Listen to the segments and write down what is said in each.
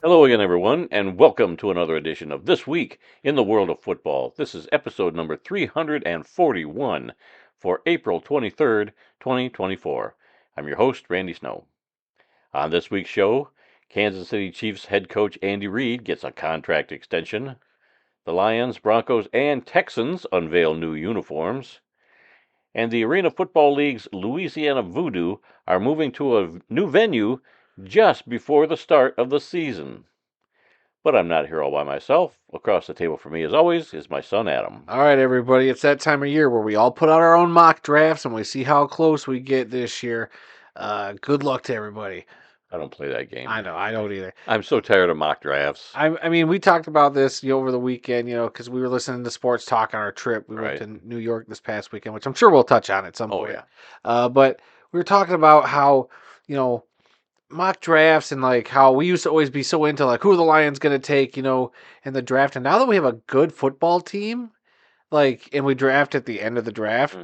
Hello again, everyone, and welcome to another edition of This Week in the World of Football. This is episode number 341 for April 23rd, 2024. I'm your host, Randy Snow. On this week's show, Kansas City Chiefs head coach Andy Reid gets a contract extension. The Lions, Broncos, and Texans unveil new uniforms. And the Arena Football League's Louisiana VooDoo are moving to a new venue just before the start of the season. But I'm not here all by myself. Across the table from me, as always, is my son Adam. All right, everybody. It's that time of year where we all put out our own mock drafts and we see how close we get this year. Good luck to everybody. I don't play that game. I know, I don't either. I'm so tired of mock drafts. I mean, we talked about this over the weekend, because we were listening to sports talk on our trip. We went to New York this past weekend, which I'm sure we'll touch on at some point. Yeah. But we were talking about how, mock drafts and like how we used to always be so into like who are the Lions going to take, in the draft. And now that we have a good football team, and we draft at the end of the draft,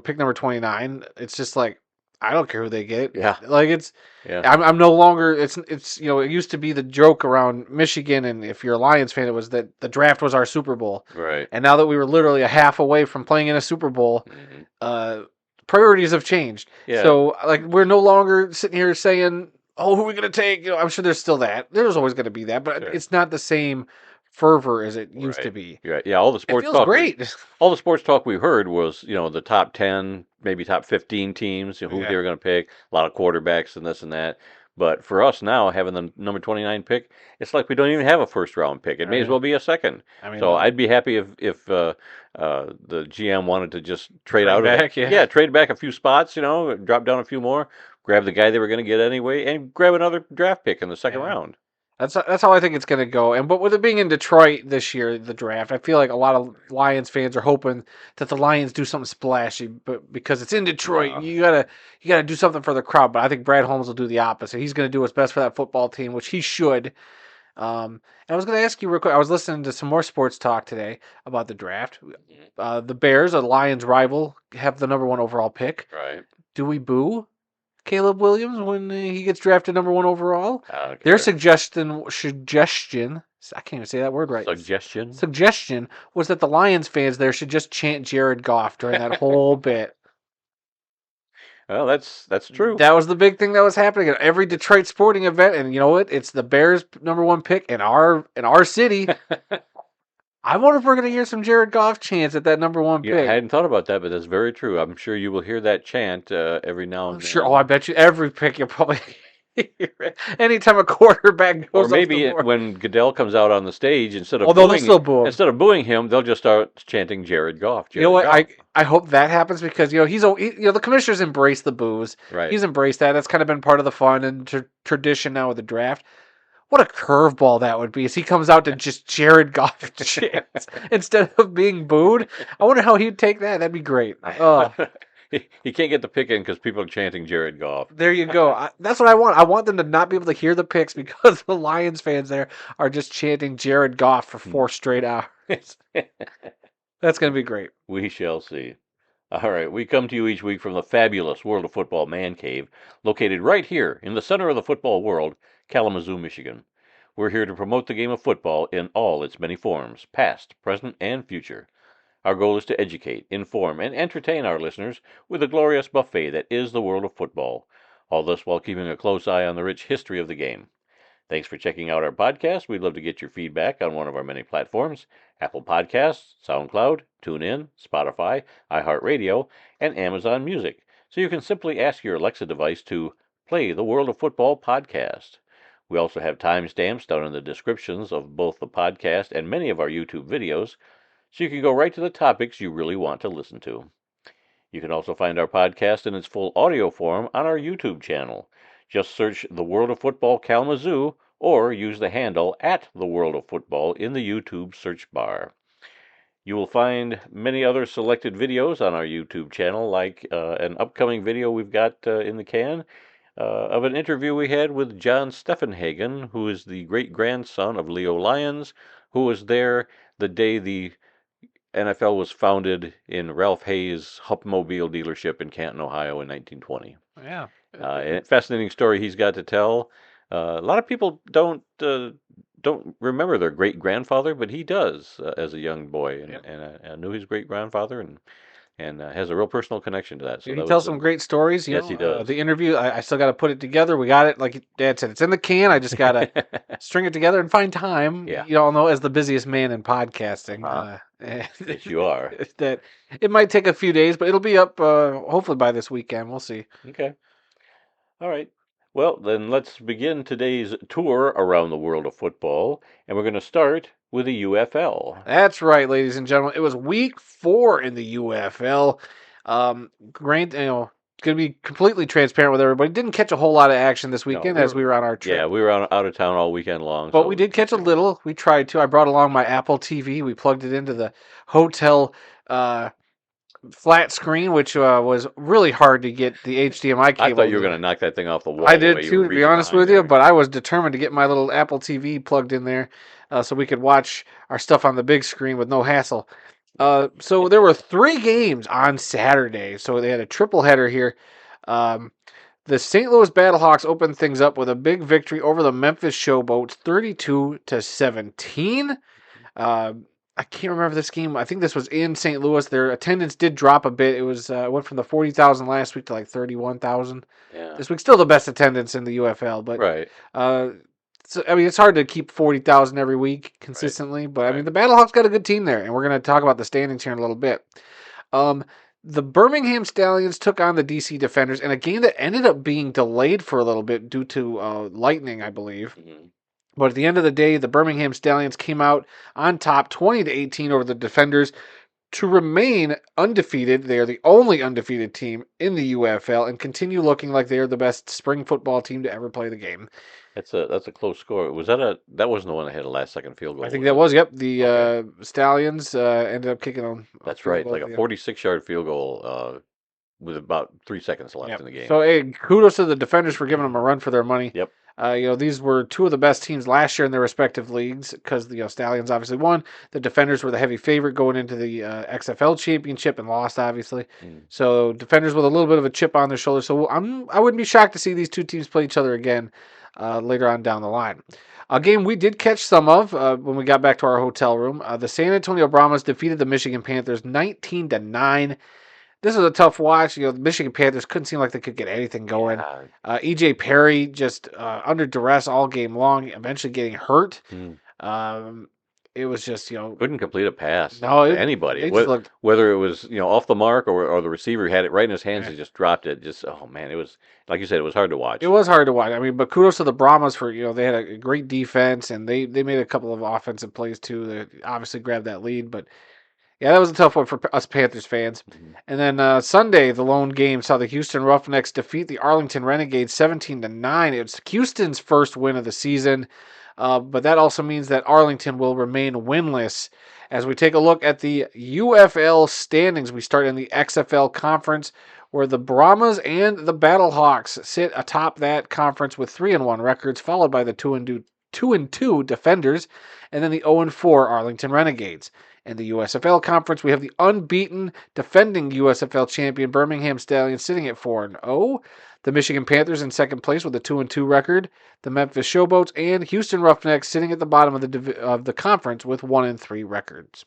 pick number 29, it's just like, I don't care who they get. Yeah. I'm no longer, it used to be the joke around Michigan, and if you're a Lions fan, it was that the draft was our Super Bowl. Right. And now that we were literally a half away from playing in a Super Bowl, priorities have changed. Yeah. So, we're no longer sitting here saying, oh, who are we going to take? I'm sure there's still that. There's always going to be that, but it's not the same fervor as it used to be. Right. Yeah, all the sports talk. Great. All the sports talk we heard was, the top 10, maybe top 15 teams, who they were going to pick, a lot of quarterbacks and this and that. But for us now, having the number 29 pick, it's like we don't even have a first round pick. It may as well be a second. So I'd be happy if the GM wanted to just trade out back, trade back a few spots, drop down a few more, grab the guy they were going to get anyway, and grab another draft pick in the second round. That's how I think it's going to go. But with it being in Detroit this year, the draft, I feel like a lot of Lions fans are hoping that the Lions do something splashy. But because it's in Detroit, you gotta do something for the crowd. But I think Brad Holmes will do the opposite. He's going to do what's best for that football team, which he should. And I was going to ask you real quick. I was listening to some more sports talk today about the draft. The Bears, a Lions rival, have the number 1 overall pick. Right. Do we boo Caleb Williams when he gets drafted number 1 overall? Their suggestion, I can't even say that word right. Suggestion was that the Lions fans there should just chant Jared Goff during that whole bit. Well, that's true. That was the big thing that was happening at every Detroit sporting event, and you know what? It's the Bears' number 1 pick in our city. I wonder if we're going to hear some Jared Goff chants at that number 1 pick. I hadn't thought about that, but that's very true. I'm sure you will hear that chant every now and then. Sure. Oh, I bet you every pick you'll probably hear it. Anytime a quarterback goes or maybe when Goodell comes out on the stage, instead of they'll still boo him. Instead of booing him, they'll just start chanting Jared Goff. You know what? I hope that happens because the commissioners embrace the boos. Right. He's embraced that. That's kind of been part of the fun and tradition now with the draft. What a curveball that would be as he comes out to just Jared Goff chants instead of being booed. I wonder how he'd take that. That'd be great. Oh. He can't get the pick in because people are chanting Jared Goff. There you go. That's what I want. I want them to not be able to hear the picks because the Lions fans there are just chanting Jared Goff for 4 straight hours. That's going to be great. We shall see. All right, we come to you each week from the fabulous World of Football Man Cave, located right here in the center of the football world, Kalamazoo, Michigan. We're here to promote the game of football in all its many forms, past, present, and future. Our goal is to educate, inform, and entertain our listeners with the glorious buffet that is the world of football, all this while keeping a close eye on the rich history of the game. Thanks for checking out our podcast. We'd love to get your feedback on one of our many platforms: Apple Podcasts, SoundCloud, TuneIn, Spotify, iHeartRadio, and Amazon Music. So you can simply ask your Alexa device to play the World of Football podcast. We also have timestamps down in the descriptions of both the podcast and many of our YouTube videos, so you can go right to the topics you really want to listen to. You can also find our podcast in its full audio form on our YouTube channel. Just search The World of Football Kalamazoo or use the handle @The World of Football in the YouTube search bar. You will find many other selected videos on our YouTube channel, like an upcoming video we've got in the can of an interview we had with John Steffenhagen, who is the great-grandson of Leo Lyons, who was there the day the NFL was founded in Ralph Hayes' Hupmobile dealership in Canton, Ohio in 1920. Yeah. A fascinating story he's got to tell. A lot of people don't remember their great grandfather, but he does as a young boy, and Yep. I knew his great grandfather, and has a real personal connection to that. So He that was tells some great stories. yes, he does. The interview, I still got to put it together. We got it, like Dad said, it's in the can. I just got to string it together and find time. Yeah. You all know, as the busiest man in podcasting, Uh-huh. Yes, you are. that it might take a few days, but it'll be up hopefully by this weekend. We'll see. Okay. All right. Well, then let's begin today's tour around the world of football, and we're going to start with the UFL. That's right, ladies and gentlemen. It was week 4 in the UFL. Grant, going to be completely transparent with everybody. Didn't catch a whole lot of action this No, weekend as we were on our trip. yeah, we were out of town all weekend long, But so we did catch a little. We tried to. I brought along my Apple TV. We plugged it into the hotel flat screen, which was really hard to get the HDMI I cable. thought you were going to knock that thing off the wall. I the way did you too, were to be reaching honest behind with you. there. But I was determined to get my little Apple TV plugged in there so we could watch our stuff on the big screen with no hassle. So there were 3 games on Saturday. So they had a triple header here. Um, the St. Louis Battlehawks opened things up with a big victory over the Memphis Showboats, 32-17. I can't remember this game. I think this was in St. Louis. Their attendance did drop a bit. It was went from the 40,000 last week to like 31,000 Yeah. this week. Still the best attendance in the UFL, but Right. so, I mean, it's hard to keep 40,000 every week consistently. But I mean, the Battlehawks got a good team there, and we're going to talk about the standings here in a little bit. The Birmingham Stallions took on the DC Defenders in a game that ended up being delayed for a little bit due to lightning, I believe. Mm-hmm. But at the end of the day, the Birmingham Stallions came out on top 20-18 over the Defenders to remain undefeated. They are the only undefeated team in the UFL and continue looking like they are the best spring football team to ever play the game. That's a close score. That wasn't the one that had a last second field goal? I think was that it? was, yep. The Okay. Stallions ended up kicking on. That's right. Like a 46-yard field goal with about 3 seconds left Yep. in the game. So, hey, kudos to the Defenders for giving them a run for their money. Yep. These were 2 of the best teams last year in their respective leagues because the Stallions obviously won. The Defenders were the heavy favorite going into the XFL championship and lost, obviously. So Defenders with a little bit of a chip on their shoulder. So I wouldn't be shocked to see these 2 teams play each other again later on down the line. A game we did catch some of when we got back to our hotel room. The San Antonio Brahmas defeated the Michigan Panthers 19-9. This was a tough watch. The Michigan Panthers couldn't seem like they could get anything going. Yeah. EJ Perry just under duress all game long, eventually getting hurt. It was just, Couldn't complete a pass no, to anybody. they just looked. Whether it was off the mark or the receiver had it right in his hands and just dropped it. Just oh man, it was like you said, it was hard to watch. It was hard to watch. I mean, but kudos to the Brahmas for they had a great defense and they made a couple of offensive plays too. They obviously grabbed that lead, but yeah, that was a tough one for us Panthers fans. Mm-hmm. And then Sunday, the lone game saw the Houston Roughnecks defeat the Arlington Renegades 17-9. It's Houston's first win of the season, but that also means that Arlington will remain winless. As we take a look at the UFL standings, we start in the XFL conference, where the Brahmas and the Battlehawks sit atop that conference with 3-1 records, followed by the 2-2 Defenders, and then the 0-4 Arlington Renegades. In the USFL conference, we have the unbeaten defending USFL champion Birmingham Stallions sitting at 4-0. The Michigan Panthers in second place with a 2-2 record. The Memphis Showboats and Houston Roughnecks sitting at the bottom of the conference with 1-3 records.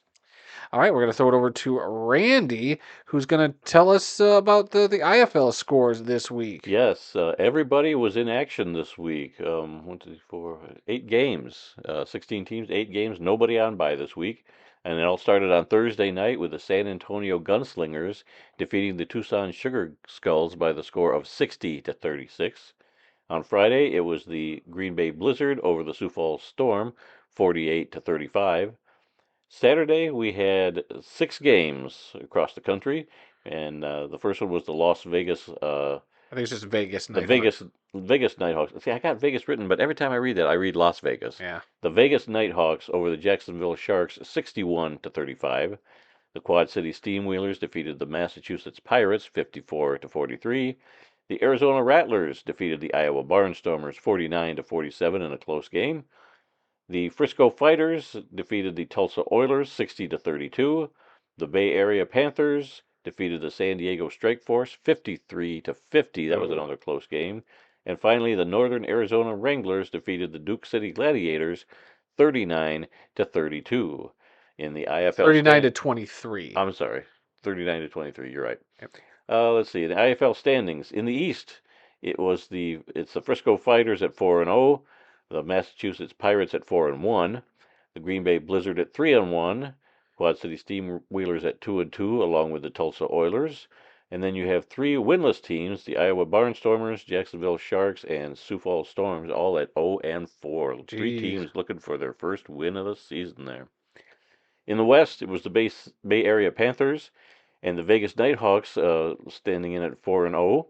All right, we're going to throw it over to Randy, who's going to tell us about the IFL scores this week. Yes, everybody was in action this week. 1, 2, 3, 4, 8 games, 16 teams, 8 games. Nobody on bye this week. And it all started on Thursday night with the San Antonio Gunslingers defeating the Tucson Sugar Skulls by the score of 60-36. On Friday, it was the Green Bay Blizzard over the Sioux Falls Storm, 48-35. Saturday, we had 6 games across the country, and the first one was the Las Vegas, I think it's just Vegas. the Vegas Nighthawks. See, I got Vegas written, but every time I read that, I read Las Vegas. Yeah. The Vegas Nighthawks over the Jacksonville Sharks, 61-35. The Quad City Steamwheelers defeated the Massachusetts Pirates, 54-43. The Arizona Rattlers defeated the Iowa Barnstormers, 49-47 in a close game. The Frisco Fighters defeated the Tulsa Oilers 60-32. The Bay Area Panthers defeated the San Diego Strike Force 53-50. That was another close game. And finally, the Northern Arizona Wranglers defeated the Duke City Gladiators 39-32 in the IFL 39 stand. to 23. I'm sorry, 39-23. You're right. Yep. Let's see the IFL standings in the East. It's the Frisco Fighters at 4-0, the Massachusetts Pirates at 4-1, the Green Bay Blizzard at 3-1, Quad City Steamwheelers at 2-2, along with the Tulsa Oilers. And then you have three winless teams: the Iowa Barnstormers, Jacksonville Sharks, and Sioux Falls Storms, all at 0-4. Three Jeez. teams looking for their first win of the season there. In the West, it was the Bay Area Panthers and the Vegas Nighthawks standing in at 4-0.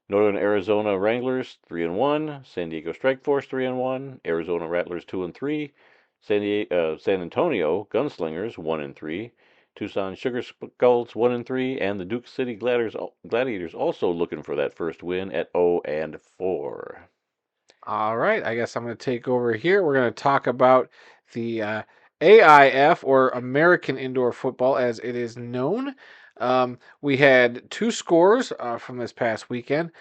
Northern Arizona Wranglers 3-1, San Diego Strikeforce 3-1, Arizona Rattlers 2-3, San Antonio Gunslingers 1-3, Tucson Sugar Skulls 1-3, and the Duke City Gladiators also looking for that first win at 0-4. All right, I guess I'm going to take over here. We're going to talk about the AIF, or American Indoor Football, as it is known. We had two scores from this past weekend.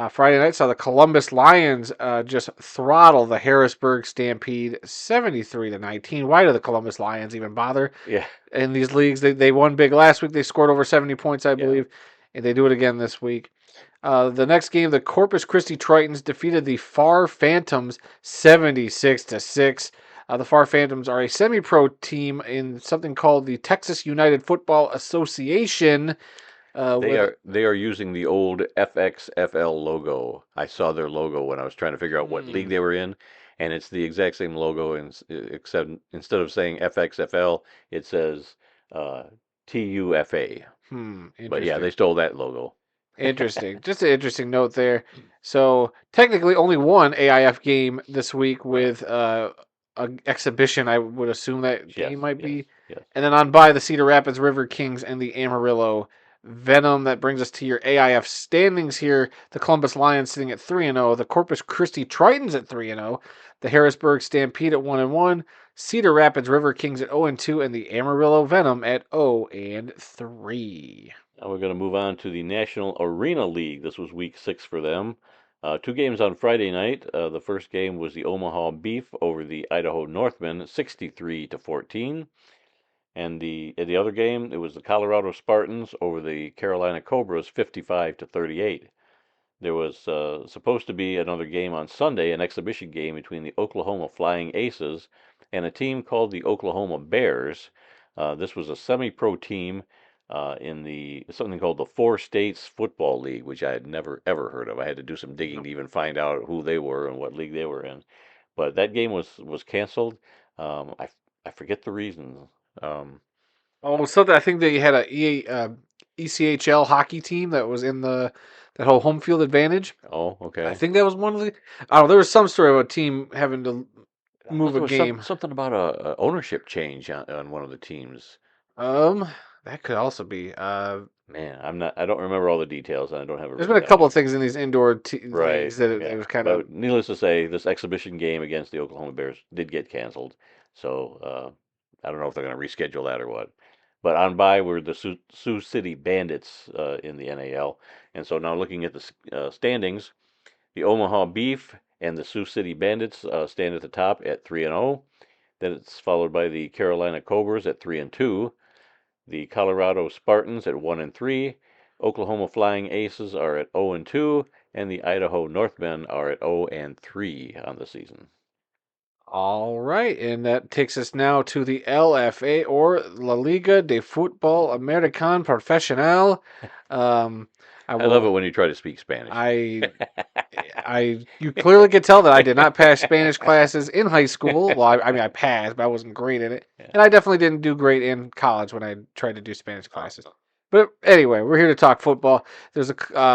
Friday night saw the Columbus Lions just throttle the Harrisburg Stampede 73-19. Why do the Columbus Lions even bother Yeah, in these leagues? They won big last week. They scored over 70 points, I yeah. believe, and they do it again this week. The next game, the Corpus Christi Tritons defeated the Far Phantoms 76-6. The Far Phantoms are a semi-pro team in something called the Texas United Football Association. They are using the old FXFL logo. I saw their logo when I was trying to figure out what league they were in, and it's the exact same logo, except instead of saying FXFL, it says TUFA. But yeah, Interesting. they stole that logo. Interesting. Just an interesting note there. So technically, only one AIF game this week with an exhibition. I would assume that Yes, game might yes, be. yes. And then on by the Cedar Rapids River Kings and the Amarillo Venom. That brings us to your AIF standings here. The Columbus Lions sitting at 3-0. The Corpus Christi Tritons at 3-0. The Harrisburg Stampede at 1-1. Cedar Rapids River Kings at 0-2, and the Amarillo Venom at 0-3. Now we're going to move on to the National Arena League. This was week 6 for them. Two games on Friday night. The first game was the Omaha Beef over the Idaho Northmen, 63-14. And the other game, it was the Colorado Spartans over the Carolina Cobras, 55-38. There was supposed to be another game on Sunday, an exhibition game between the Oklahoma Flying Aces and a team called the Oklahoma Bears. This was a semi-pro team in something called the Four States Football League, which I had never ever heard of. I had to do some digging to even find out who they were and what league they were in. But that game was canceled. I forget the reason. Oh, something. I think they had ECHL hockey team that was in that whole home field advantage. Oh, I okay. think that was one of the. I don't know. There was some story about a team having to move There a was game. something about a ownership change on one of the teams. Um, that could also be. Man, I don't remember all the details, and I don't have it There's been written a couple down. of things in these indoor Right, leagues that it yeah. was kind of. But needless to say, this exhibition game against the Oklahoma Bears did get canceled. So I don't know if they're going to reschedule that or what. But on by were the Sioux City Bandits in the NAL. And so now looking at the standings, the Omaha Beef and the Sioux City Bandits stand at the top at 3-0. Then it's followed by the Carolina Cobras at 3-2. The Colorado Spartans at 1-3. Oklahoma Flying Aces are at 0-2, and the Idaho Northmen are at 0-3 on the season. All right, and that takes us now to the LFA, or La Liga de Fútbol Americano Profesional. I love it when you try to speak Spanish. You clearly could tell that I did not pass Spanish classes in high school. Well, I mean, I passed, but I wasn't great in it. Yeah. And I definitely didn't do great in college when I tried to do Spanish classes. But anyway, we're here to talk football. There's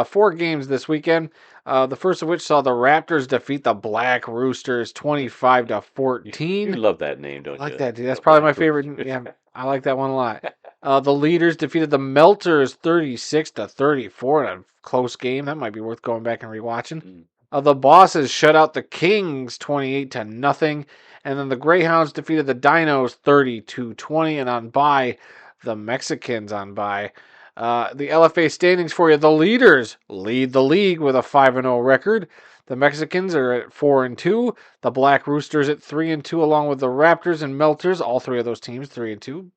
4 games this weekend. The first of which saw the Raptors defeat the Black Roosters 25-14. You love that name, don't you? I like that, dude. That's The probably Black my favorite. Roosters. Yeah, I like that one a lot. The Leaders defeated the Melters 36-34 in a close game. That might be worth going back and rewatching. The Bosses shut out the Kings 28-0, and then the Greyhounds defeated the Dinos 32-20, and on bye, the Mexicans on bye The LFA standings for you. The leaders lead the league with a 5-0 record. The Mexicans are at 4-2. The Black Roosters at 3-2, along with the Raptors and Melters. All three of those teams 3-2.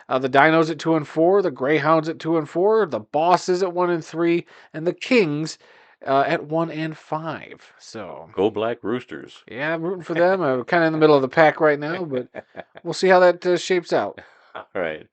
The Dinos at 2-4. The Greyhounds at 2-4. The Bosses at 1-3, and the Kings at 1-5. So Go Black Roosters. yeah, I'm rooting for them. I'm kind of in the middle of the pack right now, but we'll see how that shapes out. All right.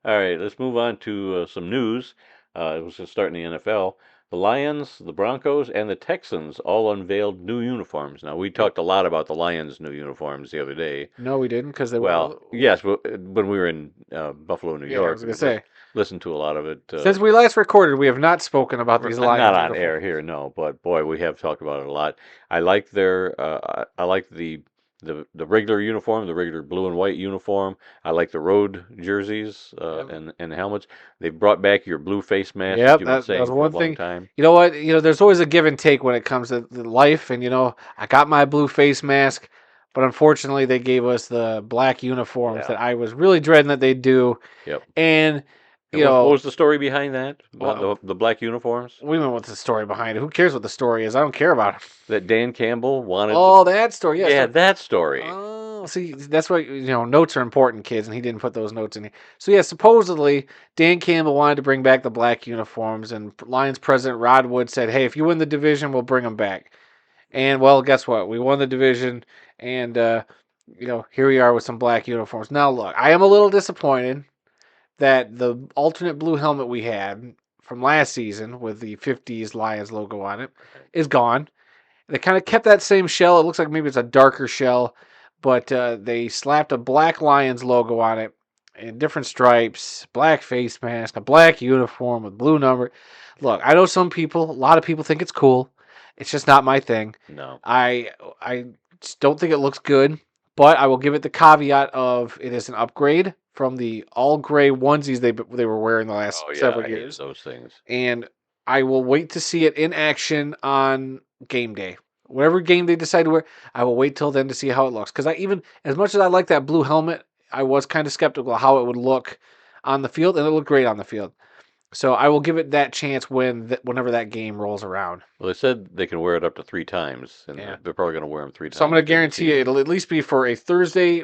All right. Let's move on to some news. It was just starting the NFL. The Lions, the Broncos, and the Texans all unveiled new uniforms. Now, we talked a lot about the Lions' new uniforms the other day. No, we didn't because they Well, yes, when we were in Buffalo, New Yeah, I York, was gonna say. listened to a lot of it. Since we last recorded, we have not spoken about these Lions. Not on air here, no. But boy, we have talked about it a lot. I like I like the regular uniform, the regular blue and white uniform. I like the road jerseys and helmets. They brought back your blue face mask that Yep, you've been that saying was for a one long thing. time. You know what? There's always a give and take when it comes to life, and I got my blue face mask, but unfortunately, they gave us the black uniforms Yeah. that I was really dreading that they'd do, Yep. and And what was the story behind that? About well, the black uniforms? we went with the story behind it. Who cares what the story is? I don't care about it. That Dan Campbell wanted. Oh, that story. Yeah, that story. Oh, see, that's why notes are important, kids, and he didn't put those notes in here. So yeah, supposedly Dan Campbell wanted to bring back the black uniforms, and Lions president Rod Wood said, "Hey, if you win the division, we'll bring them back." And well, guess what? We won the division, and here we are with some black uniforms. Now, look, I am a little disappointed that the alternate blue helmet we had from last season with the 50s Lions logo on it is gone. They kind of kept that same shell. It looks like maybe it's a darker shell, but they slapped a black Lions logo on it in different stripes, black face mask, a black uniform with blue number. Look, I know a lot of people think it's cool. It's just not my thing. No. I just don't think it looks good, but I will give it the caveat of it is an upgrade from the all gray onesies they were wearing the last several years. Those things. And I will wait to see it in action on game day. Whatever game they decide to wear, I will wait till then to see how it looks. Because as much as I like that blue helmet, I was kind of skeptical of how it would look on the field, and it looked great on the field. So I will give it that chance whenever that game rolls around. Well, they said they can wear it up to 3 times, and they're probably going to wear them 3 times. So I'm going to guarantee you it'll at least be for a Thursday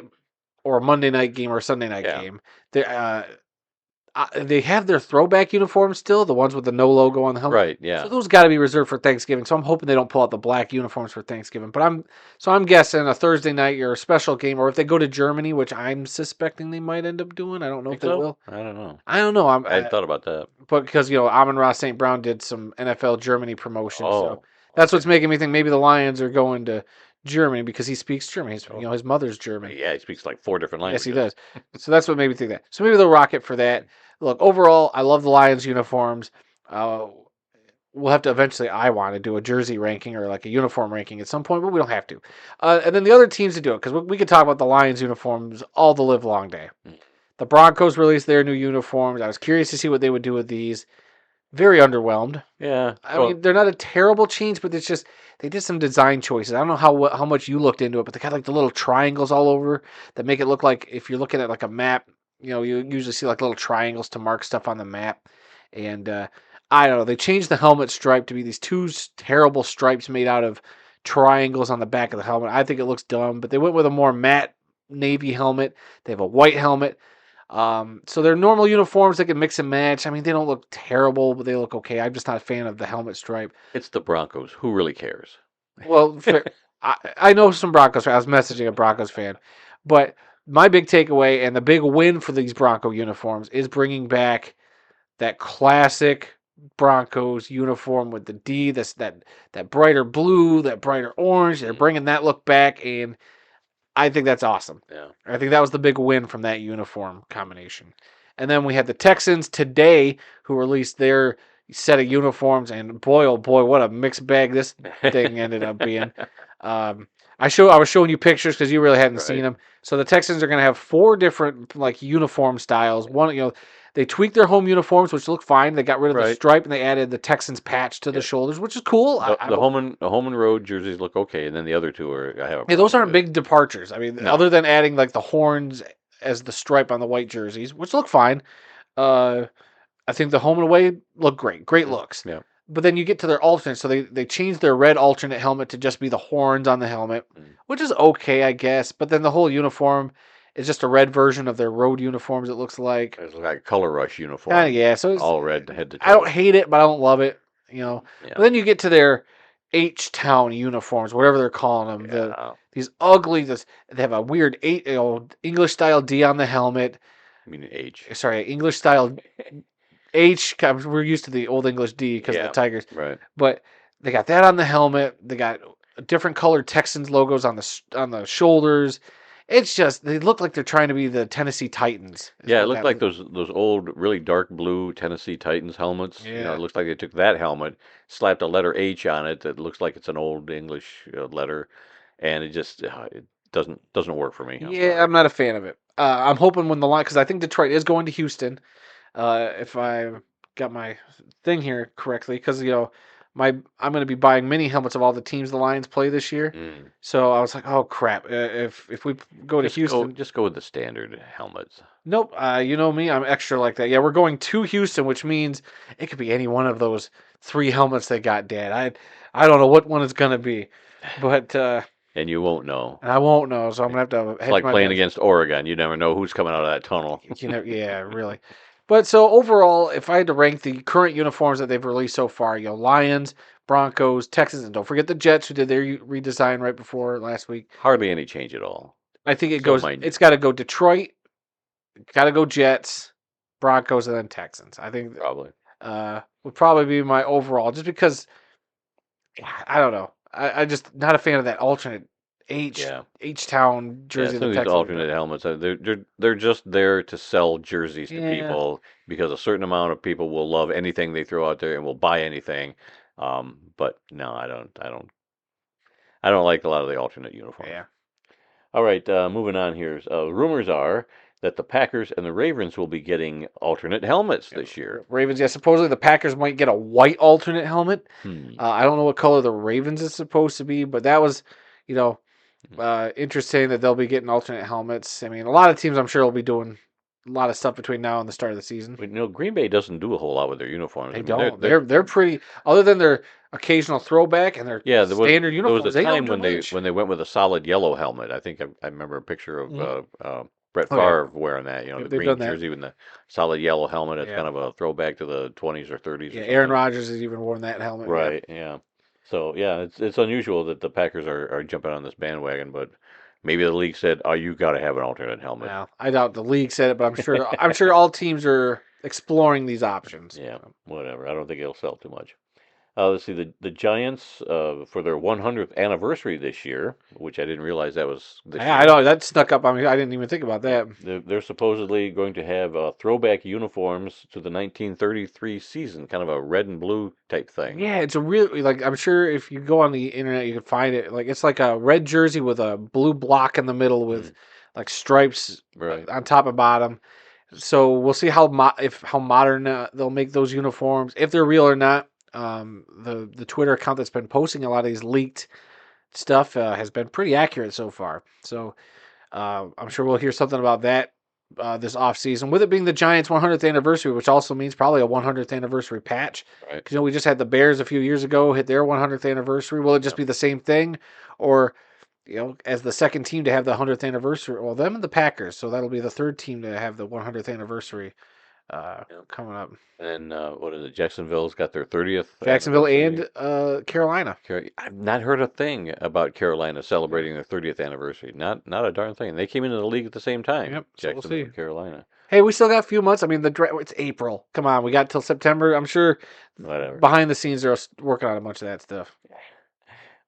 or a Monday night game or a Sunday night game. They have their throwback uniforms still, the ones with the no logo on the helmet. Right, yeah. So those got to be reserved for Thanksgiving. So I'm hoping they don't pull out the black uniforms for Thanksgiving. But I'm guessing a Thursday night or a special game, or if they go to Germany, which I'm suspecting they might end up doing. I don't know if they will. I don't know. I don't know. I hadn't thought about that. But because Amon-Ra St. Brown did some NFL Germany promotion, so that's what's making me think maybe the Lions are going to Germany because he speaks German. His mother's German. Yeah, he speaks like 4 different languages. Yes, he does. So that's what made me think that. So maybe they'll rock it for that. Look, overall, I love the Lions uniforms. We'll have to eventually, I want to do a jersey ranking or like a uniform ranking at some point, but we don't have to. And then the other teams to do it, because we could talk about the Lions uniforms all the live long day. The Broncos released their new uniforms. I was curious to see what they would do with these. Very underwhelmed. Yeah. I mean, they're not a terrible change, but it's just they did some design choices. I don't know how much you looked into it, but they got like the little triangles all over that make it look like if you're looking at like a map, you usually see like little triangles to mark stuff on the map. And I don't know. They changed the helmet stripe to be these 2 terrible stripes made out of triangles on the back of the helmet. I think it looks dumb, but they went with a more matte navy helmet. They have a white helmet. So they're normal uniforms. They can mix and match. I mean, they don't look terrible, but they look okay. I'm just not a fan of the helmet stripe. It's the Broncos. Who really cares? Well, I know some Broncos fans. I was messaging a Broncos fan. But my big takeaway and the big win for these Bronco uniforms is bringing back that classic Broncos uniform with the D, that brighter blue, that brighter orange. They're bringing that look back, and I think that's awesome. Yeah. I think that was the big win from that uniform combination. And then we had the Texans today who released their set of uniforms, and boy, oh boy, what a mixed bag this thing ended up being. I was showing you pictures because you really hadn't seen them. So the Texans are going to have 4 different like uniform styles. One, they tweaked their home uniforms, which look fine. They got rid of the stripe and they added the Texans patch to the shoulders, which is cool. The home and road jerseys look okay, and then the other 2 are. Those aren't big departures. I mean, other than adding like the horns as the stripe on the white jerseys, which look fine. I think the home and away look great. Great Mm, looks. yeah. But then you get to their alternate, so they changed their red alternate helmet to just be the horns on the helmet, Mm. which is okay, I guess. But then the whole uniform is just a red version of their road uniforms, it looks like. It's like a color rush Kind of, uniform, yeah. So all red head to I don't toe. hate it, but I don't love it, you know. Yeah. But then you get to their H-Town uniforms, whatever they're calling them. Yeah. These ugly, they have a weird English style D on the helmet. I mean H. Sorry, English style H. We're used to the old English D because of the Yeah. Tigers, Right. but they got that on the helmet. They got different colored Texans logos on the shoulders. It's just they look like they're trying to be the Tennessee Titans. Yeah, it looked like those old, really dark blue Tennessee Titans helmets. Yeah. It looks like they took that helmet, slapped a letter H on it that looks like it's an old English letter, and it doesn't work for me. I'm Yeah, sorry. I'm not a fan of it. I'm hoping when the line, because I think Detroit is going to Houston. If I got my thing here correctly, because I'm going to be buying mini helmets of all the teams the Lions play this year. Mm. So I was like, oh crap! If we go to Houston, Just go with the standard helmets. nope. You know me, I'm extra like that. Yeah, we're going to Houston, which means it could be any one of those three helmets they got, Dad. I don't know what one it's going to be, but And you won't know. and I won't know, so I'm gonna have to It's hedge like my playing bets. against Oregon. You never know who's coming out of that tunnel. Yeah, really. But so overall, if I had to rank the current uniforms that they've released so far, Lions, Broncos, Texans, and don't forget the Jets who did their redesign right before last week. Hardly any change at all. I think So minute. it's got to go Detroit, got to go Jets, Broncos, and then Texans. I think Probably. would probably be my overall, just because I don't know. I just not a fan of that alternate Yeah. H Town Yeah, jersey some the of these Texans. alternate helmets, they're just there to sell jerseys to Yeah. people because a certain amount of people will love anything they throw out there and will buy anything. But no, I don't like a lot of the alternate uniforms. Yeah. All right, moving on here. Rumors are that the Packers and the Ravens will be getting alternate helmets this year. Ravens, yeah. Supposedly the Packers might get a white alternate helmet. Hmm. I don't know what color the Ravens is supposed to be, but that was, you know, interesting that they'll be getting alternate helmets. I mean, a lot of teams I'm sure will be doing a lot of stuff between now and the start of the season. But, Green Bay doesn't do a whole lot with their uniforms. They I mean, don't. They're pretty. Other than their occasional throwback and their yeah, standard there was uniforms, a they don't time do when much. they went with a solid yellow helmet. I think I remember a picture of Mhm. Brett Oh yeah, Favre wearing that. The they've green done that. jersey with the solid yellow helmet. It's Yeah, kind of a throwback to the 20s or 30s yeah. or Aaron something. Rodgers has even worn that helmet. Yeah. Right. Yeah. So yeah, it's unusual that the Packers are jumping on this bandwagon, but maybe the league said, "Oh, you got to have an alternate helmet." Well, I doubt the league said it, but I'm sure all teams are exploring these options. Yeah. Whatever. I don't think it'll sell too much. Let's see, the Giants for their 100th anniversary this year, which I didn't realize that was this Yeah, I year. know that snuck up on me. I didn't even think about Yeah, that. they're supposedly going to have throwback uniforms to the 1933 season, kind of a red and blue type thing. Yeah, it's a really like I'm sure if you go on the internet you can find it. Like it's like a red jersey with a blue block in the middle with Mm, like stripes right. on top and bottom. So we'll see how modern they'll make those uniforms, if they're real or not. The Twitter account that's been posting a lot of these leaked stuff has been pretty accurate so far. So I'm sure we'll hear something about that this offseason, with it being the Giants' 100th anniversary, which also means probably a 100th anniversary patch. Right. Because we just had the Bears a few years ago hit their 100th anniversary. Will it just Yeah. be the same thing, or as the second team to have the 100th anniversary? Well, them and the Packers, so that'll be the third team to have the 100th anniversary Yeah. coming up. And what is it? Jacksonville's got their 30th Jacksonville anniversary. and Carolina. I've not heard a thing about Carolina celebrating their 30th anniversary. Not a darn thing. They came into the league at the same time. Yep. So we'll Jacksonville see. and Carolina. Hey, we still got a few months. I mean, it's April. Come on, we got till September. I'm sure Whatever. behind the scenes they're working on a bunch of that stuff.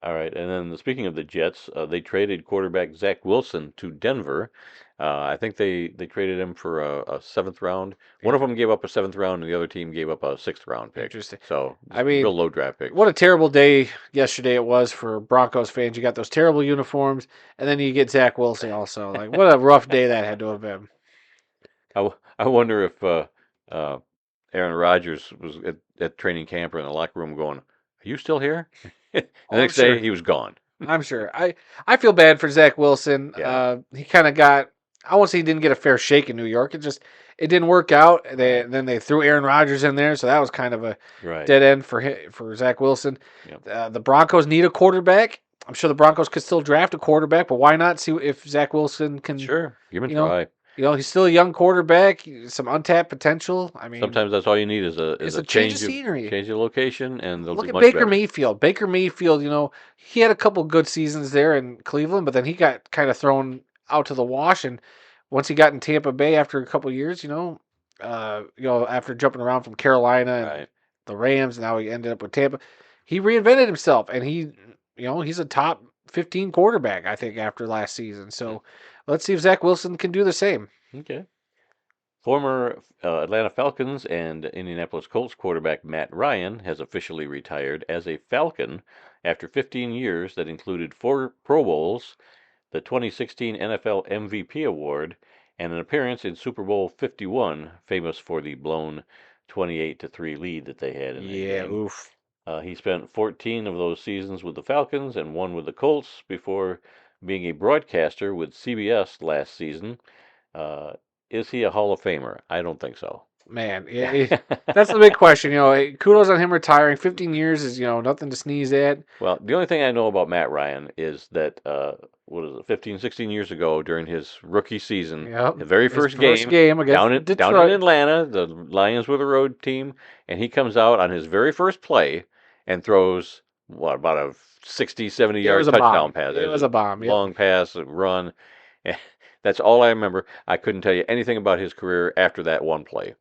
All right, and then speaking of the Jets, they traded quarterback Zach Wilson to Denver. I think they traded him for a seventh round. One of them gave up a seventh round, and the other team gave up a sixth round pick. Interesting. So I mean, real low draft picks. what a terrible day yesterday it was for Broncos fans. You got those terrible uniforms, and then you get Zach Wilson also. Like, what a rough day that had to have been. I wonder if Aaron Rodgers was at training camp or in the locker room going, "Are you still here?" The I'm next sure. day he was gone. I'm sure. I feel bad for Zach Wilson. Yeah. He kind of got I won't say he didn't get a fair shake in New York. It didn't work out. Then they threw Aaron Rodgers in there, so that was kind of a Right. dead end for Zach Wilson. Yep. The Broncos need a quarterback. I'm sure the Broncos could still draft a quarterback, but why not see if Zach Wilson can? Sure. Give him a You know, try. he's still a young quarterback, some untapped potential. I mean, Sometimes that's all you need is it's a a change of change of scenery. location, and they'll Look do at much Baker better. Mayfield. Baker Mayfield, he had a couple good seasons there in Cleveland, but then he got kind of thrown out to the wash. And once he got in Tampa Bay after a couple years, after jumping around from Carolina and Right. the Rams, now he ended up with Tampa. He reinvented himself, and he's a top 15 quarterback, I think, after last season. So let's see if Zach Wilson can do the same. Okay. Former Atlanta Falcons and Indianapolis Colts quarterback Matt Ryan has officially retired as a Falcon after 15 years that included 4 Pro Bowls, the 2016 NFL MVP award, and an appearance in Super Bowl 51, famous for the blown 28-3 lead that they had in that Yeah, game. oof. He spent 14 of those seasons with the Falcons and 1 with the Colts before being a broadcaster with CBS last season. Uh, is he a Hall of Famer? I don't think so. Man, that's the big question. Kudos on him retiring. 15 years is nothing to sneeze at. Well, the only thing I know about Matt Ryan is that, what is it, 15, 16 years ago during his rookie season, Yep, the very his first first game game against down in Detroit. Atlanta, the Lions were the road team, and he comes out on his very first play and throws, what, about a 60, 70 It was yard a bomb. touchdown pass. It There's was a a bomb. Yep. long pass, a run. That's all I remember. I couldn't tell you anything about his career after that one play.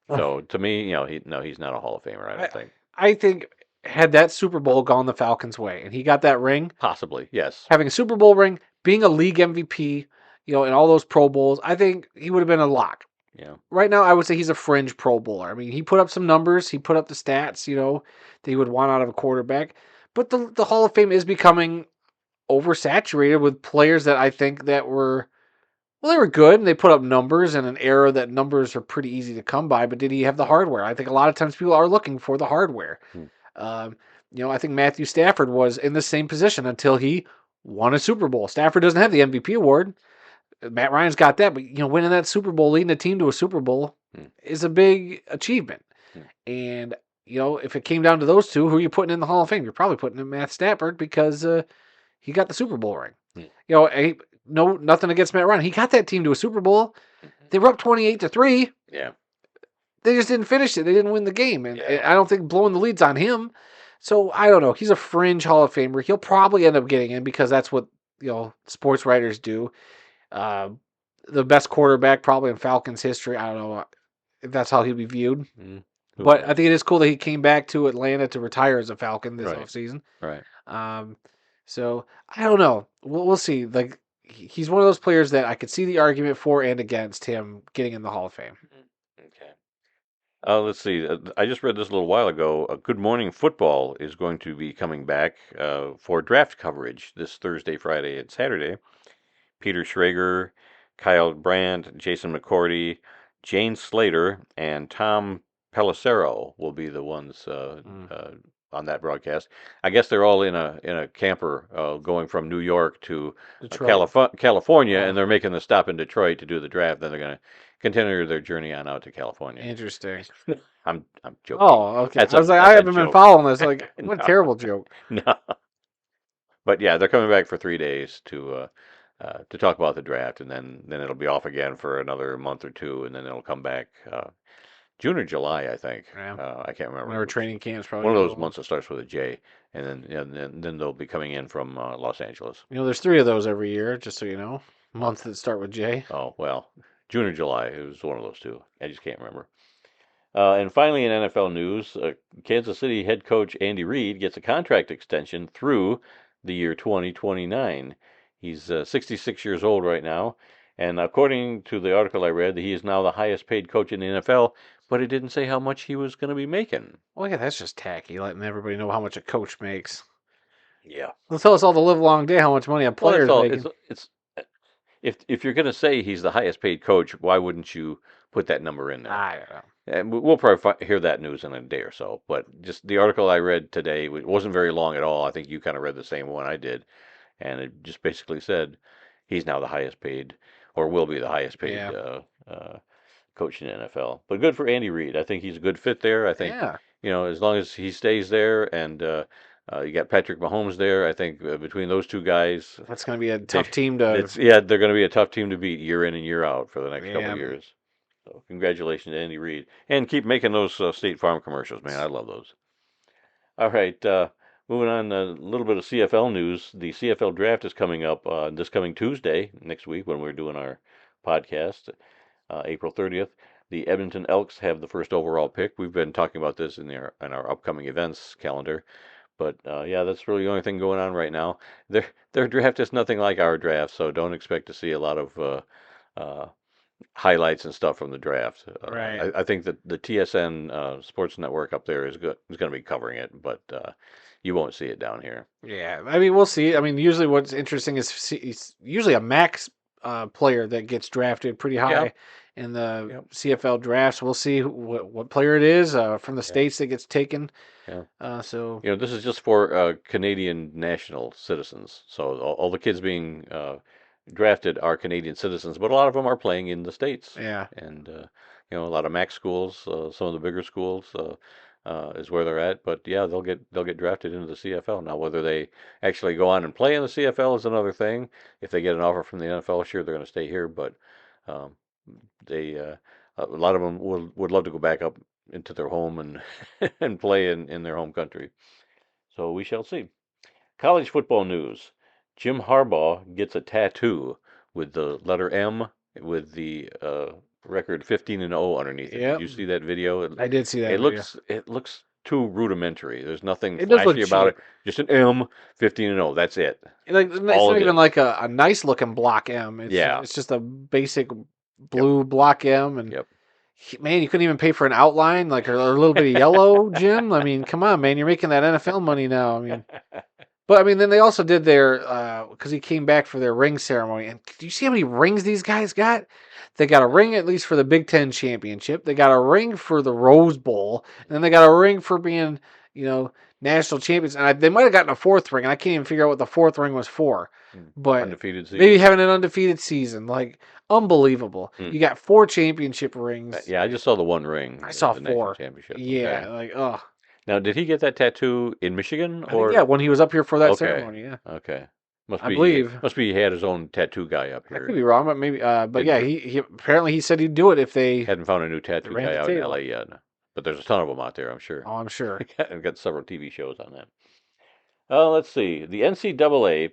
So to me, he's not a Hall of Famer, I I don't think. I think had that Super Bowl gone the Falcons' way, and he got that ring, Possibly, yes. having a Super Bowl ring, being a league MVP, and all those Pro Bowls, I think he would have been a lock. Yeah. Right now, I would say he's a fringe Pro Bowler. I mean, he put up some numbers, he put up the stats, that you would want out of a quarterback. But the Hall of Fame is becoming oversaturated with players that I think that were they were good and they put up numbers in an era that numbers are pretty easy to come by. But did he have the hardware? I think a lot of times people are looking for the hardware. Hmm. Um, I think Matthew Stafford was in the same position until he won a Super Bowl. Stafford doesn't have the MVP award. Matt Ryan's got that, but winning that Super Bowl, leading a team to a Super Bowl, Hmm. is a big achievement. Hmm. And if it came down to those two, who are you putting in the Hall of Fame? You're probably putting in Matt Stafford because he got the Super Bowl ring. Hmm. No, nothing against Matt Ryan. He got that team to a Super Bowl. They were up 28-3. Yeah. They just didn't finish it. They didn't win the game, and Yeah. I don't think blowing the lead's on him. So I don't know. He's a fringe Hall of Famer. He'll probably end up getting in because that's what sports writers do. The best quarterback probably in Falcons history. I don't know if that's how he'll be viewed. But I think it is cool that he came back to Atlanta to retire as a Falcon this offseason. Right. So I don't know. We'll see. Like he's one of those players that I could see the argument for and against him getting in the Hall of Fame. Okay. Let's see. I just read this a little while ago. Good Morning Football is going to be coming back for draft coverage this Thursday, Friday, and Saturday. Peter Schrager, Kyle Brandt, Jason McCourty, Jane Slater, and Tom Pelissero will be the ones on that broadcast. I guess they're all in a camper going from New York to California, and they're making the stop in Detroit to do the draft. Then they're going to continue their journey on out to California. Interesting. I'm joking. Oh, okay. That's I was like, that's I a haven't been joke. following this. Like, what No. a terrible joke. No. But yeah, they're coming back for 3 days to talk about the draft, and then it'll be off again for another month or two, and then it'll come back June or July, I think. Yeah. I can't remember. Whenever training camp's probably One of gonna those go months that starts with a J, and then they'll be coming in from Los Angeles. there's 3 of those every year, just so you know. Months that start with J. Oh well, June or July. It was one of those two. I just can't remember. And finally, in NFL news, Kansas City head coach Andy Reid gets a contract extension through the year 2029. He's 66 years old right now, and according to the article I read, he is now the highest paid coach in the NFL, but it didn't say how much he was going to be making. Well, yeah, that's just tacky, letting everybody know how much a coach makes. Yeah. They'll tell us all the live long day how much money a Well, player's that's all. making. It's if you're going to say he's the highest paid coach, why wouldn't you put that number in there? I don't know. And we'll probably hear that news in a day or so. But just the article I read today wasn't very long at all. I think you kind of read the same one I did. And it just basically said he's now the highest paid or will be the highest paid Yeah. coach in the NFL. But good for Andy Reid. I think he's a good fit there. I think, Yeah. as long as he stays there and you got Patrick Mahomes there, I think between those two guys, That's going to be a they, tough team to. they're going to be a tough team to beat year in and year out for the next couple Yeah. of years. So congratulations to Andy Reid, and keep making those State Farm commercials, man. I love those. All right, moving on, a little bit of CFL news. The CFL draft is coming up this coming Tuesday next week when we're doing our podcast, April 30th. The Edmonton Elks have the first overall pick. We've been talking about this in our upcoming events calendar. But yeah, that's really the only thing going on right now. Their draft is nothing like our draft, so don't expect to see a lot of uh, highlights and stuff from the draft. Right. I think that the TSN Sports Network up there is going to be covering it, but you won't see it down here. Yeah. I mean, we'll see. I mean, usually what's interesting is it's usually a max player that gets drafted pretty Yeah, high in the yeah, CFL drafts. We'll see what player it is from the yeah, states that gets taken. yeah. So This is just for Canadian national citizens. So all the kids being drafted are Canadian citizens, but a lot of them are playing in the States. yeah. And, a lot of MAC schools, some of the bigger schools is where they're at. But yeah, they'll get drafted into the CFL. Now, whether they actually go on and play in the CFL is another thing. If they get an offer from the NFL, sure, they're going to stay here. But um, they a lot of them would love to go back up into their home and and play in their home country. So we shall see. College football news. Jim Harbaugh gets a tattoo with the letter M with the record 15-0 underneath it. Did Yep. you see that video? I did see that It video. looks too rudimentary. There's nothing It does look flashy about it. cheap. Just an M, 15-0. That's it. Like it's All not it even is. like a nice looking block M. Yeah. It's just a basic Yep. blue block M, and Yep. man, you couldn't even pay for an outline like or a little bit of yellow, Jim. I mean, come on, man, you're making that NFL money now. I mean, but I mean, then they also did their because he came back for their ring ceremony, and do you see how many rings these guys got? They got a ring at least for the Big Ten championship. They got a ring for the Rose Bowl, and then they got a ring for being, you know, national champions. And they might have gotten a fourth ring, and I can't even figure out what the fourth ring was for. But Undefeated maybe season. having an undefeated season, like unbelievable. Hmm. You got 4 championship rings. Yeah, I just saw the one ring I at saw the national 4. championship. Okay. Yeah, like oh, Now, did he get that tattoo in Michigan I think yeah, or? when he was up here for that Okay. ceremony, yeah, Okay. Must I be believe. he had his own tattoo guy up I here could be and wrong, but maybe. But didn't yeah, he apparently he said he'd do it if they hadn't found a new tattoo ran guy the out in table. LA yet. But there's a ton of them out there, I'm sure. Oh, I'm sure. I've got several TV shows on that. Let's see. The NCAA,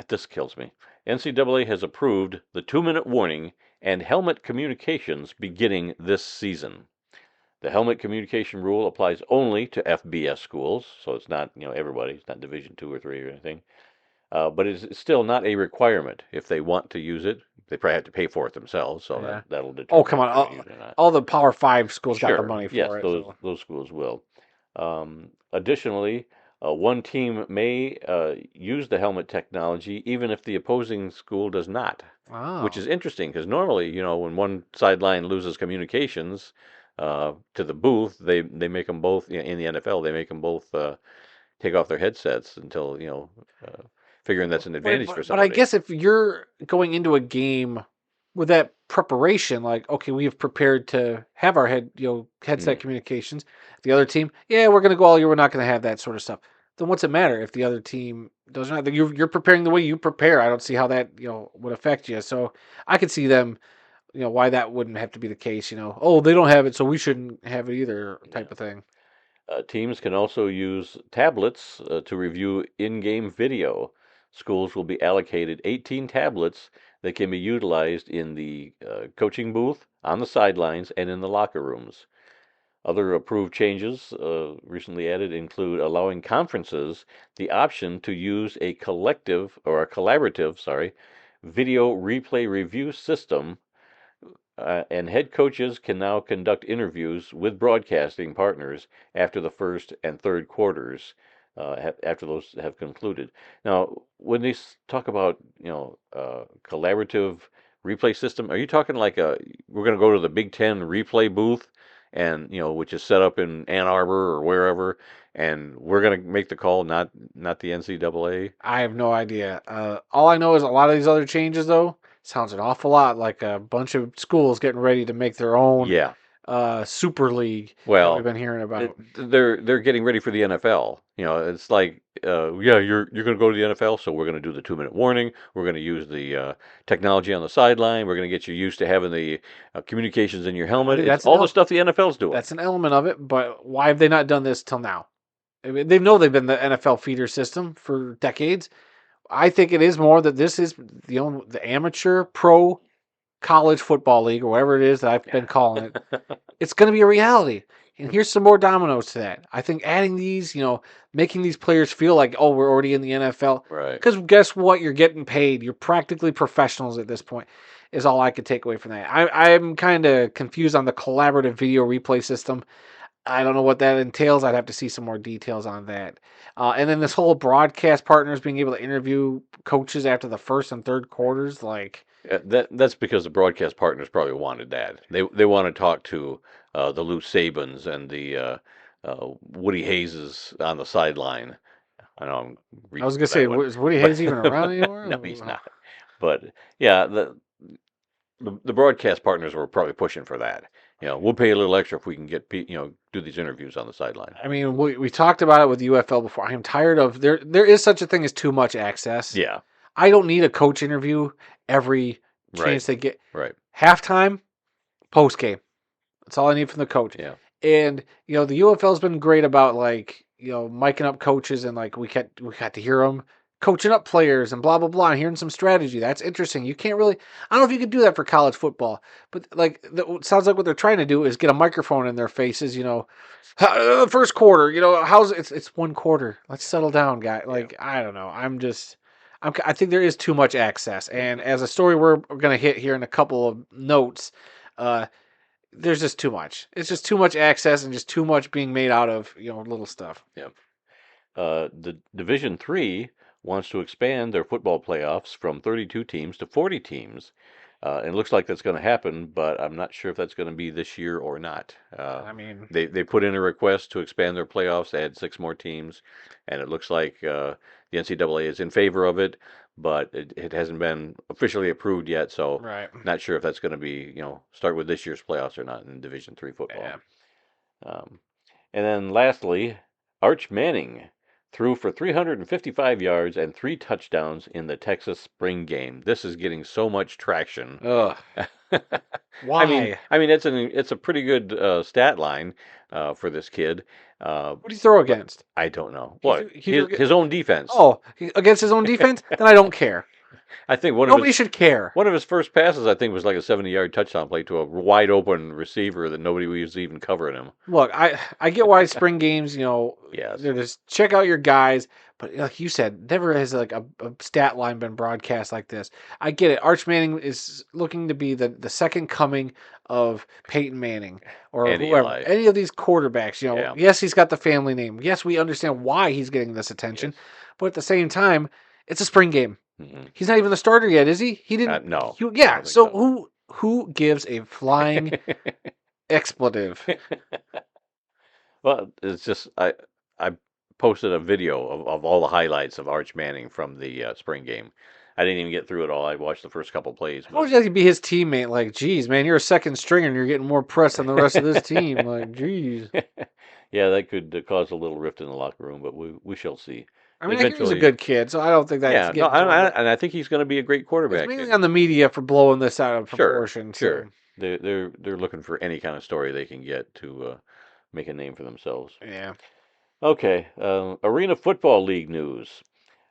this kills me. NCAA has approved the 2-minute warning and helmet communications beginning this season. The helmet communication rule applies only to FBS schools, so it's not everybody. It's not Division 2 or 3 or anything. But it's still not a requirement. If they want to use it, they probably have to pay for it themselves, so Yeah. that'll Oh, determine come if on. they're going to use it or not. All the Power Five schools got the Sure, money yes, for it. those So those schools will. Additionally, one team may use the helmet technology even if the opposing school does not, which oh, is interesting because normally, when one sideline loses communications to the booth, they make them both in the NFL. They make them both take off their headsets until figuring that's an advantage for but I somebody. guess if you're going into a game with that preparation, like okay, we have prepared to have our headset Hmm, communications. The other team, yeah, we're going to go all year. We're not going to have that sort of stuff. Then what's it matter if the other team doesn't have? You're preparing the way you prepare. I don't see how that would affect you. So I could see them, why that wouldn't have to be the case. Oh, they don't have it, so we shouldn't have it either, yeah. type of thing. Teams can also use tablets to review in-game video. Schools will be allocated 18 tablets that can be utilized in the coaching booth, on the sidelines, and in the locker rooms. Other approved changes recently added include allowing conferences the option to use a collaborative, video replay review system, and head coaches can now conduct interviews with broadcasting partners after the first and third quarters, after those have concluded. Now, when they talk about collaborative replay system, are you talking like we're going to go to the Big Ten replay booth, and which is set up in Ann Arbor or wherever, and we're going to make the call, not the NCAA? I have no idea. All I know is a lot of these other changes, though. sounds an awful lot like a bunch of schools getting ready to make their own Yeah. super league that we've Well, been hearing about. they're getting ready for the NFL. It's like, yeah, you're going to go to the NFL, so we're going to do the 2-minute warning. We're going to use the technology on the sideline. We're going to get you used to having the communications in your I helmet. think It's all the stuff the NFL's doing. that's an element of it, but why have they not done this till now? I mean, they know they've been the NFL feeder system for decades. I think it is more that this is the amateur pro college football league or whatever it is that I've been calling it. It's going to be a reality. And here's some more dominoes to that. I think adding these, making these players feel like, oh, we're already in the NFL. Right. Because guess what? You're getting paid. You're practically professionals at this point, is all I could take away from that. I'm kind of confused on the collaborative video replay system. I don't know what that entails. I'd have to see some more details on that. And then this whole broadcast partners being able to interview coaches after the first and third quarters, like That's because the broadcast partners probably wanted that. They want to talk to the Lou Sabans and the Woody Hayeses on the sideline. I know I'm I was reaching gonna for say, that one, is Woody but Hayes even around anymore? no, he's not. But yeah, the broadcast partners were probably pushing for that. We'll pay a little extra if we can get do these interviews on the sideline. I mean, we talked about it with UFL before. I am tired of there is such a thing as too much access. Yeah, I don't need a coach interview every right, chance they get. right. Halftime, post game. That's all I need from the coach. Yeah, And the UFL's been great about like miking up coaches and like we got to hear them coaching up players and blah blah blah and hearing some strategy. That's interesting. You can't really. I don't know if you could do that for college football, but like it sounds like what they're trying to do is get a microphone in their faces. The first quarter. How's it's one quarter. Let's settle down, guy. Like I don't know. I think there is too much access, and as a story we're going to hit here in a couple of notes. There's just too much. It's just too much access and just too much being made out of little stuff. yeah. The Division Three wants to expand their football playoffs from 32 teams to 40 teams. And it looks like that's going to happen, but I'm not sure if that's going to be this year or not. I mean, They put in a request to expand their playoffs, add 6 more teams, and it looks like the NCAA is in favor of it, but it hasn't been officially approved yet. So right. not sure if that's going to be start with this year's playoffs or not in Division Three football. Yeah. Um, and then lastly, Arch Manning threw for 355 yards and 3 touchdowns in the Texas spring game. This is getting so much traction. Ugh. Why? I mean, it's a pretty good stat line for this kid. What do you throw against? I don't know what He his own defense. Oh, against his own defense? Then I don't care. I think Nobody should care. one of his first passes, I think, was like a 70-yard touchdown play to a wide open receiver that nobody was even covering him. Look, I get why spring games, Yes. they're just check out your guys, but like you said, never has like a stat line been broadcast like this. I get it. Arch Manning is looking to be the second coming of Peyton Manning or And whoever. Eli. Any of these quarterbacks, Yeah. yes, he's got the family name. Yes, we understand why he's getting this attention, Yes. but at the same time, it's a spring game. Mm-hmm. He's not even the starter yet, is he? He didn't. No. Yeah. So who gives a flying expletive? Well, it's just I posted a video of all the highlights of Arch Manning from the spring game. I didn't even get through it all. I watched the first couple plays. How would you be his teammate? Like, geez, man, you're a second stringer and you're getting more press than the rest of this team. Like, geez. Yeah, that could cause a little rift in the locker room, but we shall see. I mean, I hear he's a good kid, so I don't think that's and I think he's going to be a great quarterback. It's mainly on the media for blowing this out of proportion. Sure. So. They're looking for any kind of story they can get to make a name for themselves. Yeah. Okay, Arena Football League news.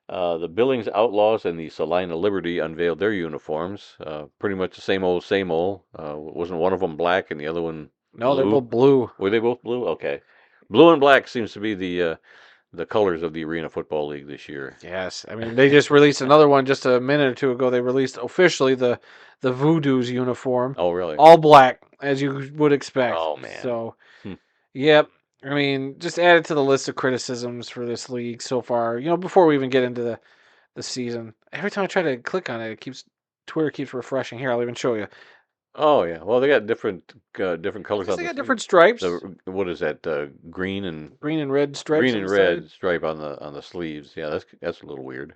The Billings Outlaws and the Salina Liberty unveiled their uniforms. Pretty much the same old, same old. Wasn't one of them black and the other one No, blue? they're both blue. Were they both blue? Okay. Blue and black seems to be the colors of the Arena Football League this year. Yes. I mean, they just released another one just a minute or two ago. They released officially the VooDoo's uniform. Oh, really? All black, as you would expect. Oh, man. So, Yep. I mean, just add it to the list of criticisms for this league so far. Before we even get into the season. Every time I try to click on it, Twitter keeps refreshing. Here, I'll even show you. Oh yeah, well they got different colors. They got different stripes. What is that? Green and red stripes. Green and red stripe on the sleeves. Yeah, that's a little weird.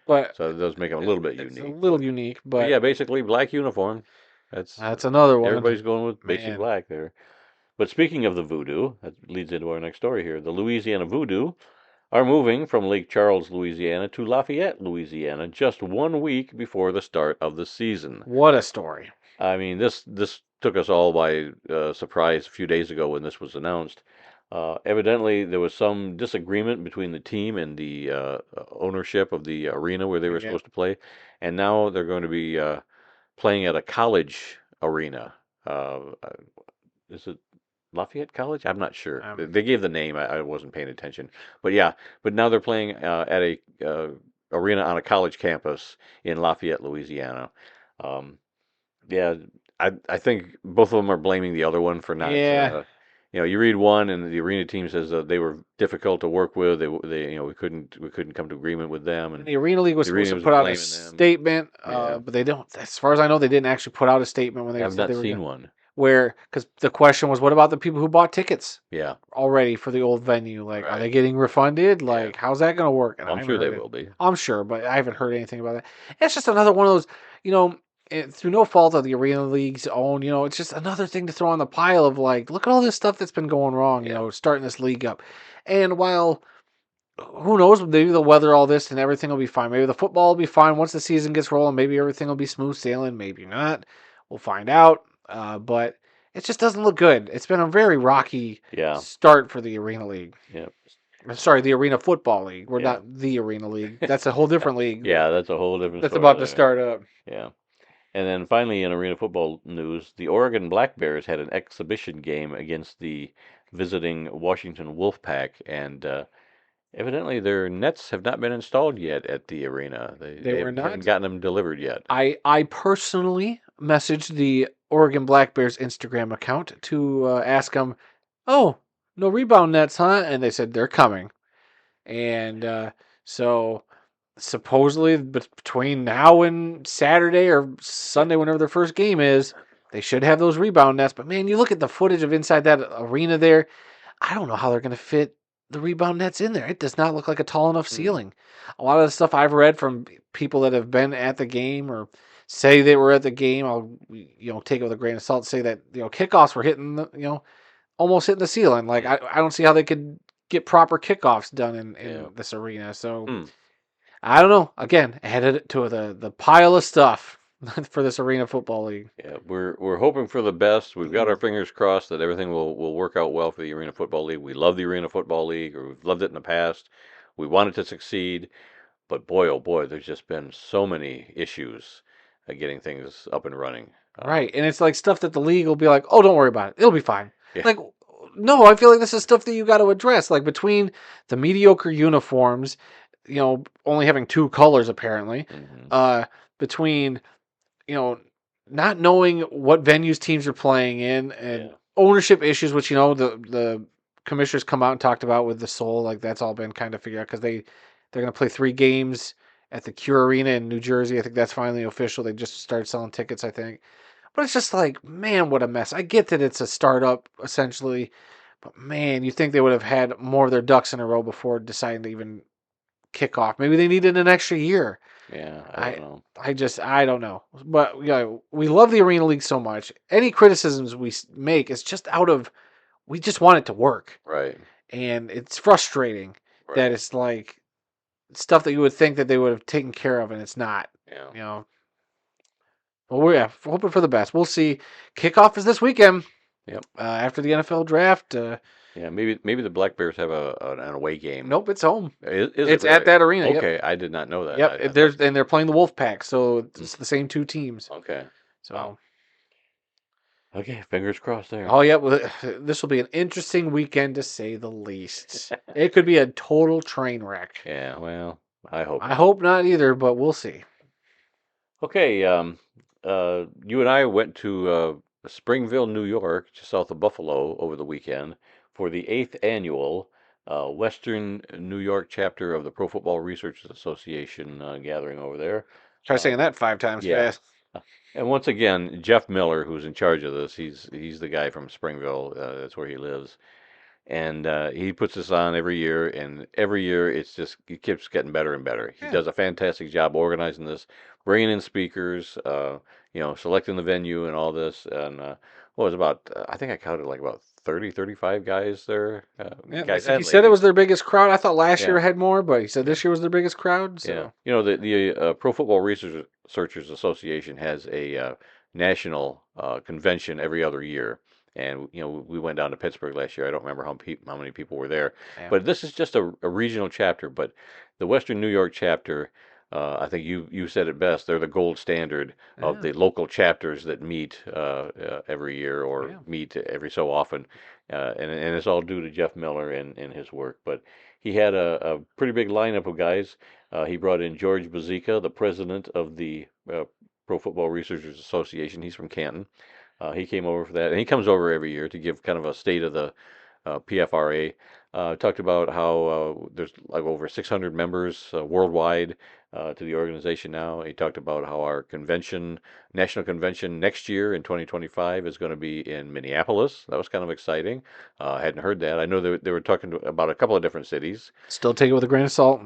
But So it does make them a little bit it's a unique. little unique. But But yeah, basically black uniform. That's that's another one. everybody's going with basic Man, black there. But speaking of the voodoo, that leads into our next story here. The Louisiana Voodoo are moving from Lake Charles, Louisiana to Lafayette, Louisiana, just 1 week before the start of the season. what a story. I mean, this took us all by surprise a few days ago when this was announced. Evidently, there was some disagreement between the team and the ownership of the arena where they were Yeah. supposed to play, and now they're going to be playing at a college arena. Uh, is it Lafayette College? I'm not sure. They gave the name. I wasn't paying attention. But yeah, but now they're playing at a arena on a college campus in Lafayette, Louisiana. Um, yeah, I think both of them are blaming the other one for not. Yeah. You read one, and the arena team says they were difficult to work with. We couldn't come to agreement with them, And and the Arena League was the supposed arena to was put out a blaming them. statement, Yeah, but they don't. As far as I know, they didn't actually put out a statement when they I've said not they were going. seen one. Where, because the question was, what about the people who bought tickets Yeah, already for the old venue? Like, are right. they getting refunded? Yeah, Like, how's that going to work? And well, I I'm haven't sure they heard it. will be. I'm sure, but I haven't heard anything about that. It's just another one of those, you know, through no fault of the Arena League's own, it's just another thing to throw on the pile of like, look at all this stuff that's been going wrong, Yeah, starting this league up. And while who knows, maybe they'll weather all this and everything will be fine. Maybe the football will be fine once the season gets rolling. Maybe everything will be smooth sailing. Maybe not. We'll find out. But it just doesn't look good. It's been a very rocky yeah, start for the Arena League. yeah, Sorry, the Arena Football League. We're yeah. not the Arena League. That's a whole different league Yeah, that's a whole different that's story about to there. start up. Yeah. And then finally, in arena football news, the Oregon Black Bears had an exhibition game against the visiting Washington Wolfpack, and evidently their nets have not been installed yet at the arena. They, They they were haven't not. gotten them delivered yet. I personally messaged the Oregon Black Bears Instagram account to ask them, oh, no rebound nets, huh? And they said they're coming. And so supposedly between now and Saturday or Sunday, whenever their first game is, they should have those rebound nets. But man, you look at the footage of inside that arena there. I don't know how they're going to fit the rebound nets in there. It does not look like a tall enough Hmm. ceiling. A lot of the stuff I've read from people that have been at the game or say they were at the game, I'll take it with a grain of salt. Say that kickoffs were hitting almost hitting the ceiling. Like Hmm. I don't see how they could get proper kickoffs done in Yeah. this arena. So Hmm. I don't know. Again, added it to the pile of stuff for this arena football league. Yeah. We're hoping for the best. We've got our fingers crossed that everything will work out well for the Arena Football League. We love the Arena Football League, or we've loved it in the past. We want it to succeed. But boy, oh boy, there's just been so many issues getting things up and running. Right. And it's like stuff that the league will be like, oh, don't worry about it. It'll be fine. Yeah. Like, no, I feel like this is stuff that you got to address. Like between the mediocre uniforms, only having two colors apparently, Hmm. uh, between, you know, not knowing what venues teams are playing in and Yeah. ownership issues, which, the commissioners come out and talked about with the Soul. Like that's all been kind of figured out because they're going to play 3 games at the Cure Arena in New Jersey. I think that's finally official. They just started selling tickets, I think. But it's just like, man, what a mess. I get that it's a startup, essentially. But man, you think they would have had more of their ducks in a row before deciding to even kick off. Maybe they needed an extra year. Yeah, I don't I know. I don't know. But yeah, we love the Arena League so much. Any criticisms we make is just out of we just want it to work. Right, And it's frustrating that right. it's like stuff that you would think that they would have taken care of and it's not. Yeah, You know. Well, we're hoping for the best. We'll see. Kickoff is this weekend. yep. After the NFL draft. Yeah, maybe the Black Bears have an away game. Nope, it's home. Is it It's at really? that arena. Yep. Okay, I did not know that. Yep. I thought. There's and they're playing the Wolfpack, so Mm, it's the same two teams. okay. Wow. So, Okay, fingers crossed there. oh yeah, well, this will be an interesting weekend to say the least. It could be a total train wreck. Yeah, well, I hope I not. hope not either, but we'll see. Okay, you and I went to Springville, New York, just south of Buffalo, over the weekend for the eighth annual Western New York chapter of the Pro Football Research Association gathering over there. Try Uh, saying that 5 times yeah, fast. and once again, Jeff Miller, who's in charge of this, he's the guy from Springville. That's where he lives, and he puts this on every year, and every year it keeps getting better and better. He Yeah. does a fantastic job organizing this, bringing in speakers, selecting the venue and all this. And what was about, I think I counted like about 30, 35 guys there, Yeah, guys he and said it was ladies. their biggest crowd. I thought last Yeah, year had more, but he said yeah, this year was their biggest crowd. yeah. So The Pro Football Researchers Association has a national convention every other year. And we went down to Pittsburgh last year. I don't remember how many people were there, yeah, but this is just a regional chapter. But the Western New York chapter, I think you said it best. They're the gold standard of yeah, the local chapters that meet every year or yeah. meet every so often, and it's all due to Jeff Miller and his work. But he had a pretty big lineup of guys. He brought in George Bazika, the president of the Pro Football Researchers Association. He's from Canton. He came over for that, and he comes over every year to give kind of a state of the PFRA. Talked about how there's like over 600 members worldwide to the organization now. He talked about how our national convention next year in 2025 is going to be in Minneapolis. That was kind of exciting. I hadn't heard that. I know they were talking about a couple of different cities. Still take it with a grain of salt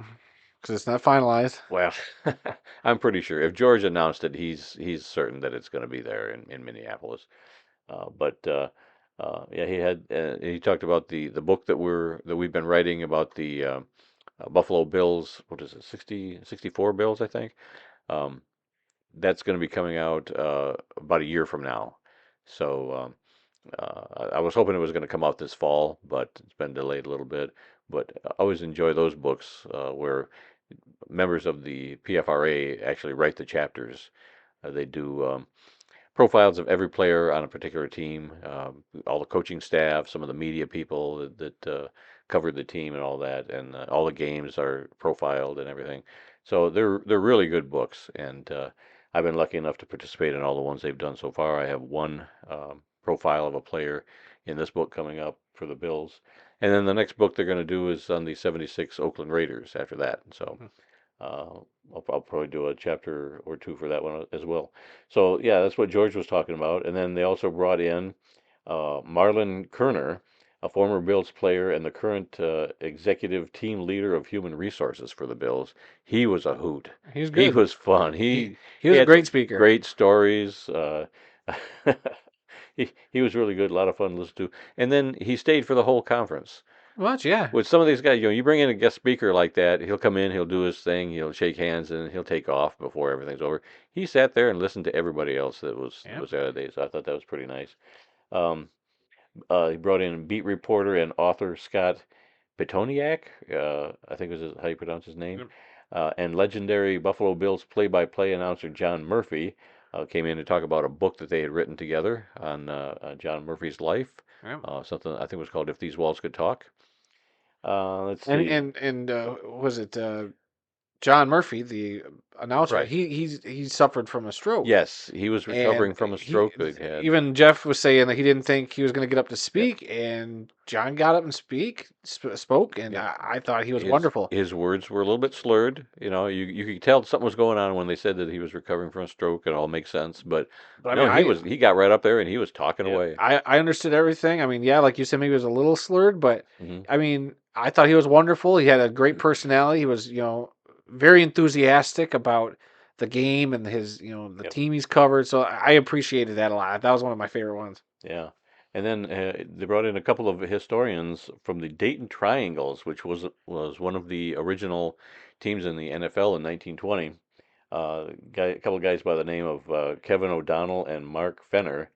because it's not finalized. Well, I'm pretty sure if George announced it, he's certain that it's going to be there in Minneapolis. But yeah, he talked about the book that we've been writing about the Buffalo Bills. What is it, 64 Bills, I think. Um, that's going to be coming out about a year from now. So I was hoping it was going to come out this fall, but it's been delayed a little bit. But I always enjoy those books where members of the PFRA actually write the chapters. They do profiles of every player on a particular team, all the coaching staff, some of the media people that covered the team and all that, and all the games are profiled and everything. So they're really good books, and I've been lucky enough to participate in all the ones they've done so far. I have one profile of a player in this book coming up for the Bills, and then the next book they're going to do is on the '76 Oakland Raiders after that. So uh, I'll probably do a chapter or two for that one as well. So yeah, that's what George was talking about. And then they also brought in Marlon Kerner, a former Bills player and the current executive team leader of human resources for the Bills. He was a hoot. He's He good. was fun. He He was a had great some speaker. great stories. He was really good, a lot of fun to listen to. And then he stayed for the whole conference. Much, yeah, With some of these guys, you bring in a guest speaker like that, he'll come in, he'll do his thing, he'll shake hands, and he'll take off before everything's over. He sat there and listened to everybody else that yeah. was there that day, so I thought that was pretty nice. Um, he brought in beat reporter and author Scott Petoniak, I think is how you pronounce his name, Yep. and legendary Buffalo Bills play-by-play announcer John Murphy came in to talk about a book that they had written together on John Murphy's life. Yep. Something I think was called "If These Walls Could Talk." Let's And see. was it John Murphy, the announcer? Right. He suffered from a stroke. Yes, he was And recovering from a stroke that he had. even Jeff was saying that he didn't think he was going to get up to Yep. speak, and John got up and spoke, and Yep. I thought he was His wonderful. his words were a little bit slurred. You could tell something was going on when they said that he was recovering from a stroke. It all makes sense. But But I mean, no, he got right up there and he was talking yeah, away. I understood everything. I mean, yeah, like you said, maybe he was a little slurred, but Hmm. I mean, I thought he was wonderful. He had a great personality. He was, very enthusiastic about the game and the Yep. team he's covered. So I appreciated that a lot. That was one of my favorite ones. Yeah. And then they brought in a couple of historians from the Dayton Triangles, which was one of the original teams in the NFL in 1920. A couple of guys by the name of Kevin O'Donnell and Mark Fenner.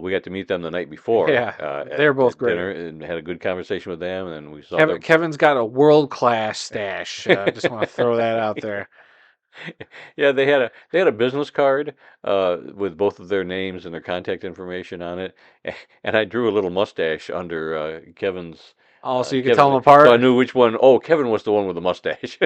We got to meet them the night before Yeah, they're both at great. dinner and had a good conversation with them, and we saw them. Kevin's got a world class stash. Just want to throw that out there. Yeah, they had a business card with both of their names and their contact information on it, and I drew a little mustache under Kevin's. Oh, so you could tell them Kevin's, so I apart. knew which one. Oh, Kevin was the one with the mustache,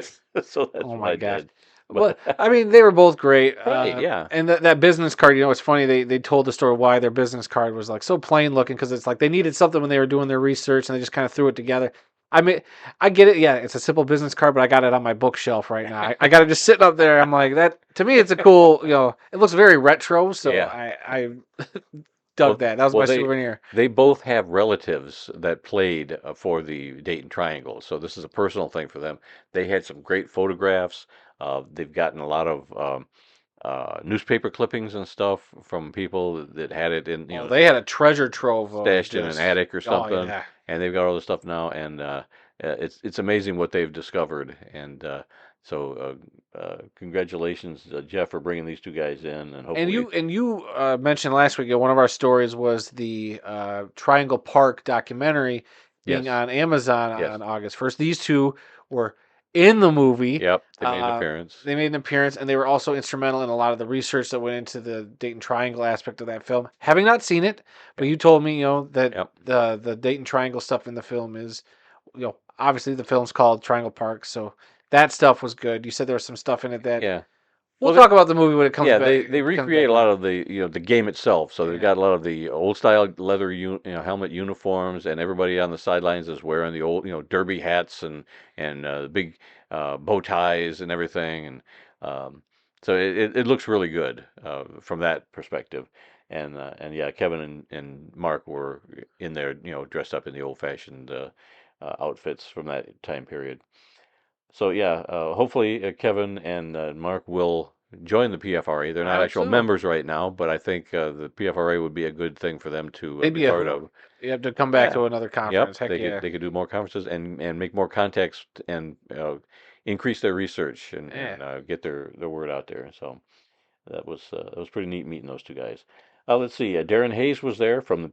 so that's Oh what my I gosh. did. Well, But I mean, they were both great. right, yeah, And that business card, it's funny. They told the story why their business card was like so plain looking because it's like they needed something when they were doing their research and they just kind of threw it together. I mean, I get it. Yeah, it's a simple business card, but I got it on my bookshelf right now. I got it just sitting up there. I'm like that. To me, it's a cool. It looks very retro. So yeah. I dug Well, that. That was well, my souvenir. they both have relatives that played for the Dayton Triangle, so this is a personal thing for them. They had some great photographs. They've gotten a lot of newspaper clippings and stuff from people that had it in, Oh, they had a treasure trove of stashed in an just. attic or Oh something, yeah. and they've got all this stuff now, and it's amazing what they've discovered. And so, congratulations, Jeff, for bringing these two guys in, and hopefully, And you mentioned last week one of our stories was the Triangle Park documentary being yes, on Amazon yes, on August 1st. These two were in the movie. yep, they made an appearance. They made an appearance, and they were also instrumental in a lot of the research that went into the Dayton Triangle aspect of that film. Having not seen it, but Yep, you told me, that yep, the Dayton Triangle stuff in the film is, obviously the film's called Triangle Park, so that stuff was good. You said there was some stuff in it that yeah. we'll Well, they, talk about the movie when it comes yeah, back. they Comes back recreate a lot around. of the the game itself. So they've Yeah. got a lot of the old style leather helmet uniforms, and everybody on the sidelines is wearing the old derby hats and big bow ties and everything, and so it looks really good from that perspective. And yeah, Kevin and Mark were in there, dressed up in the old fashioned outfits from that time period. So yeah, hopefully Kevin and Mark will join the PFRA. They're I not hope actual so. members right now, but I think the PFRA would be a good thing for them to They'd be be a part hoot. of. You have to come back Yeah. to another Yep. conference. Heck yeah. They could do more conferences and make more contacts and increase their research Yeah. and get their word out there. So that was pretty neat meeting those two guys. Let's see. Darren Hayes was there from the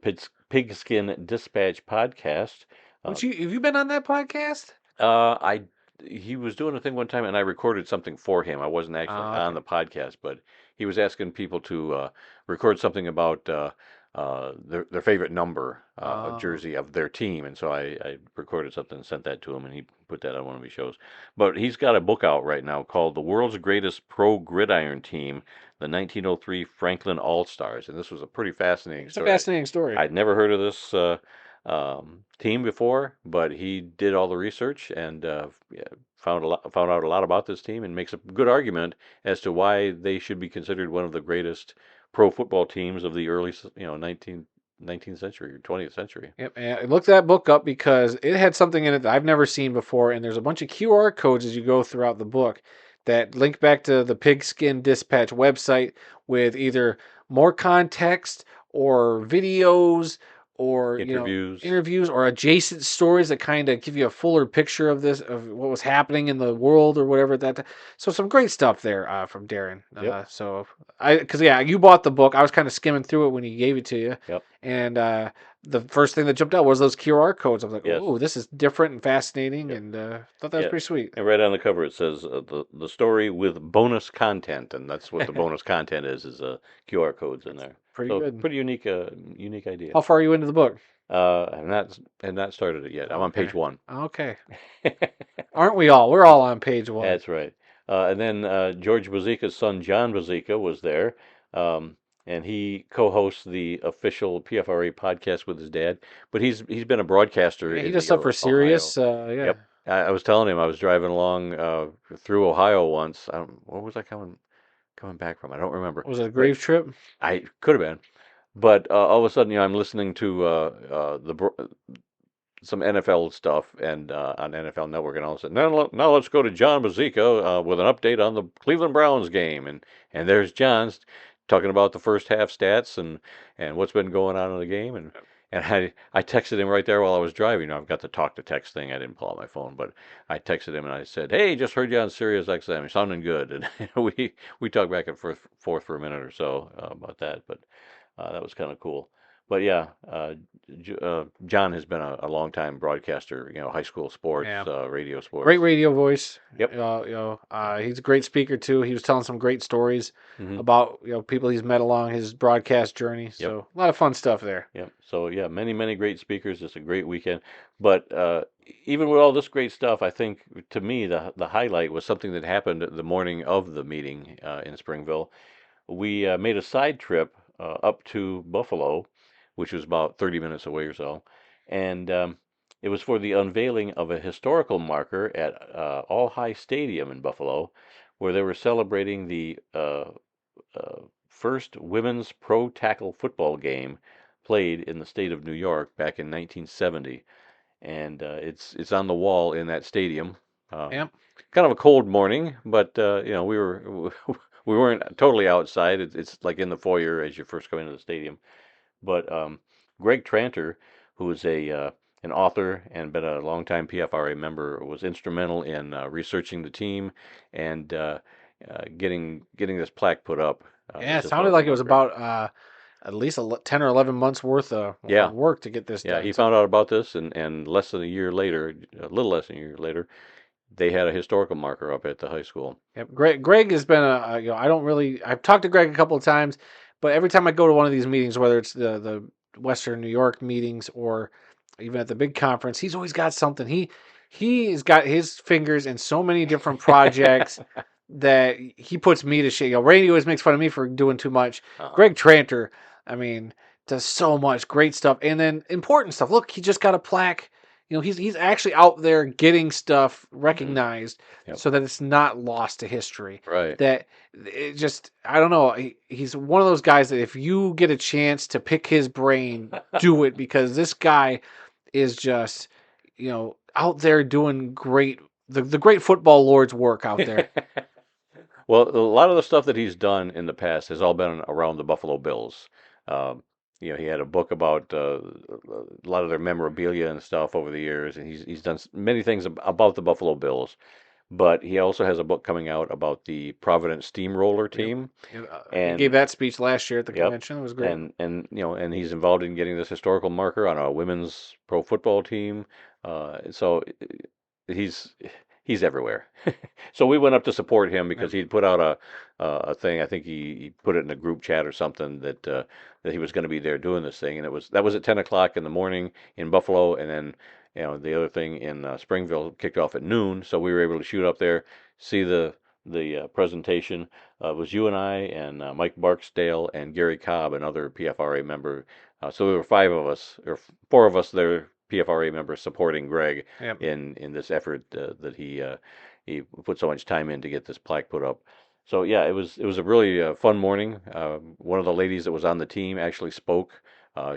Pigskin Dispatch podcast. Uh, Would you have you been on that podcast? I he was doing a thing one time, and I recorded something for him. I wasn't actually Oh, on okay. the podcast, but he was asking people to record something about their favorite number of Oh. jersey of their team, and so I recorded something and sent that to him, and he put that on one of his shows. But he's got a book out right now called "The World's Greatest Pro Gridiron Team: The 1903 Franklin All Stars," and this was a pretty fascinating It's a story. fascinating story. I'd never heard of this team before, but he did all the research and yeah, found out a lot about this team and makes a good argument as to why they should be considered one of the greatest pro football teams of the early 19th century or 20th century. Yep. And I looked that book up because it had something in it that I've never seen before, and there's a bunch of QR codes as you go throughout the book that link back to the Pigskin Dispatch website with either more context or videos or Interviews. interviews or adjacent stories that kind of give you a fuller picture of this of what was happening in the world or whatever so some great stuff there from Darren. Yep. So I because yeah, you bought the book. I was kind of skimming through it when he gave it to you, Yep. and the first thing that jumped out was those QR codes. I was like, Yes. "Oh, this is different and fascinating," Yep. and thought that was Yeah. pretty sweet. And right on the cover it says the story with bonus content, and that's what the bonus content is QR codes in That's there. pretty So good. pretty unique idea. How far are you into the book? I've not started it yet. I'm on Okay, page one. okay. Aren't we all? We're all on page one. That's right. And then George Bazika's son John Bazika was there, um, and he co-hosts the official PFRA podcast with his dad. But he's been a broadcaster Yeah, he in does the stuff for Ohio. Sirius. Yeah. Yep. I was telling him I was driving along through Ohio once. Where was I coming back from? I don't remember. Was it a But grave trip? I could have been. But all of a sudden, I'm listening to some NFL stuff and on NFL Network, and all of a sudden, now let's go to John Bazika with an update on the Cleveland Browns game, and there's John's talking about the first half stats and what's been going on in the game, and I texted him right there while I was driving. I've got the talk to text thing. I didn't pull out my phone, but I texted him and I said, "Hey, just heard you on Sirius XM. You're sounding good." And we talked back and forth for a minute or so about that, but that was kind of cool. But yeah, John has been a long time broadcaster, high school sports, Yeah. radio Great sports. radio voice. Yep. He's a great speaker too. He was telling some great stories Hmm. about people he's met along his broadcast journey. Yep. So a lot of fun stuff there. Yep. So yeah, many great speakers. It's a great weekend. But even with all this great stuff, I think to me the highlight was something that happened the morning of the meeting in Springville. We made a side trip up to Buffalo, which was about 30 minutes away or so, and it was for the unveiling of a historical marker at All High Stadium in Buffalo, where they were celebrating the first women's pro tackle football game played in the state of New York back in 1970, and it's on the wall in that stadium. Um, Yep. Kind of a cold morning, but we weren't totally outside. It's like in the foyer as you first come into the stadium. But Greg Tranter, who is a an author and been a longtime PFRA member, was instrumental in researching the team and getting this plaque put up, Yeah, this it sounded historical like it was marker. about at least 10 or 11 months worth of Yeah, work to get this yeah, done. he So, found out about this, and less than a year later, a little less than a year later, they had a historical marker up at the high school. yep. Greg has been I don't really, I've talked to Greg a couple of times, but every time I go to one of these meetings, whether it's the Western New York meetings or even at the big conference, he's always got something. He has got his fingers in so many different projects that he puts me to shame. Randy always makes fun of me for doing too much. Uh-huh. Greg Tranter, I mean, does so much great stuff, and then important stuff. Look, he just got a plaque. He's actually out there getting stuff Hmm. recognized Yep. so that it's not lost to history. Right. That it just, I don't know. He's one of those guys that if you get a chance to pick his brain, do it, because this guy is just, out there doing great, the great football lord's work out there. Well, a lot of the stuff that he's done in the past has all been around the Buffalo Bills. Um, he had a book about a lot of their memorabilia and stuff over the years, and he's done many things about the Buffalo Bills. But he also has a book coming out about the Providence Steamroller Yep. team, He gave and that speech last year at the yep, convention. It was great. and he's involved in getting this historical marker on a women's pro football team. So he's he's everywhere. So we went up to support him because Yep. he'd put out a thing. I think he put it in a group chat or something that he was going to be there doing this thing, and that was at 10 o'clock in the morning in Buffalo, and then the other thing in Springville kicked off at noon. So we were able to shoot up there, see the presentation. It was you and I and Mike Barksdale and Gary Cobb, another PFRA member. So there were five of us, or four of us there, PFRA members supporting Greg Yep. in this effort that he put so much time in to get this plaque put up. So yeah, it was a really fun morning. One of the ladies that was on the team actually spoke.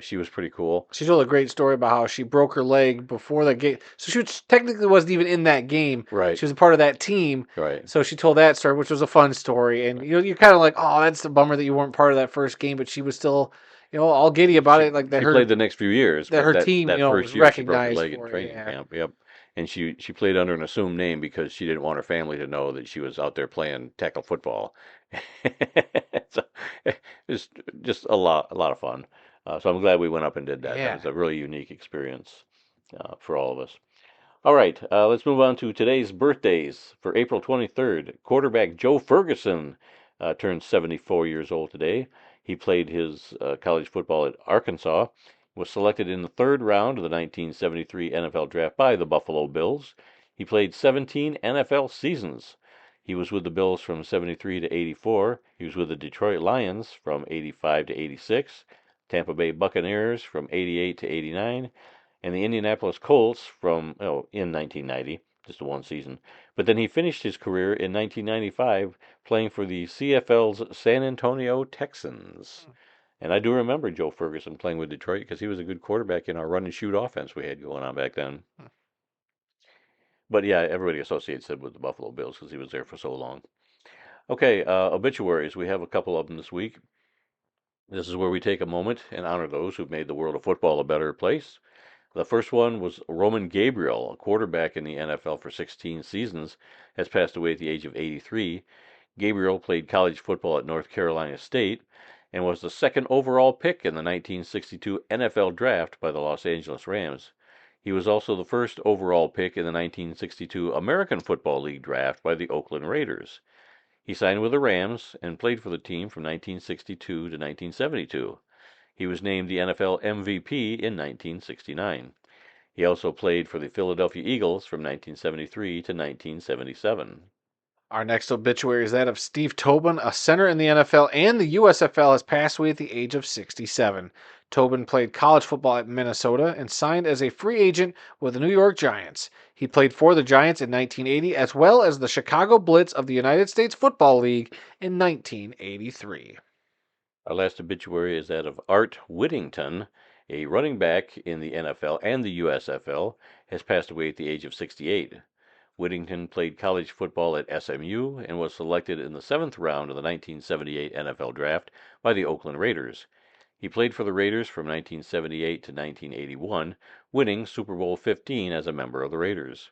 She was pretty cool. She told a great story about how she broke her leg before the game. So technically wasn't even in that game. Right, She was a part of that team. right. So she told that story, which was a fun story. And you're kind of like, oh, that's a bummer that you weren't part of that first game. But she was still, all giddy about She it, like she played the next few years, that but her that team, that was first year she broke her recognized leg in for it. training Yeah. camp. Yep. And she played under an assumed name because she didn't want her family to know that she was out there playing tackle football. So it was just a lot of fun. So I'm glad we went up and did that. That Yeah. was a really unique experience for all of us. All right, let's move on to today's birthdays. For April 23rd, quarterback Joe Ferguson turned 74 years old today. He played his college football at Arkansas, was selected in the third round of the 1973 NFL Draft by the Buffalo Bills. He played 17 NFL seasons. He was with the Bills from 73 to 84. He was with the Detroit Lions from 85 to 86, Tampa Bay Buccaneers from 88 to 89, and the Indianapolis Colts in 1990, just one season. But then he finished his career in 1995 playing for the CFL's San Antonio Texans. And I do remember Joe Ferguson playing with Detroit because he was a good quarterback in our run and shoot offense we had going on back then. But yeah, everybody associates him with the Buffalo Bills because he was there for so long. Okay, obituaries. We have a couple of them this week. This is where we take a moment and honor those who've made the world of football a better place. The first one was Roman Gabriel, a quarterback in the NFL for 16 seasons, has passed away at the age of 83. Gabriel played college football at North Carolina State and was the second overall pick in the 1962 NFL Draft by the Los Angeles Rams. He was also the first overall pick in the 1962 American Football League Draft by the Oakland Raiders. He signed with the Rams and played for the team from 1962 to 1972. He was named the NFL MVP in 1969. He also played for the Philadelphia Eagles from 1973 to 1977. Our next obituary is that of Steve Tobin, a center in the NFL and the USFL, has passed away at the age of 67. Tobin played college football at Minnesota and signed as a free agent with the New York Giants. He played for the Giants in 1980 as well as the Chicago Blitz of the United States Football League in 1983. Our last obituary is that of Art Whittington, a running back in the NFL and the USFL, has passed away at the age of 68. Whittington played college football at SMU and was selected in the 7th round of the 1978 NFL Draft by the Oakland Raiders. He played for the Raiders from 1978 to 1981, winning Super Bowl 15 as a member of the Raiders.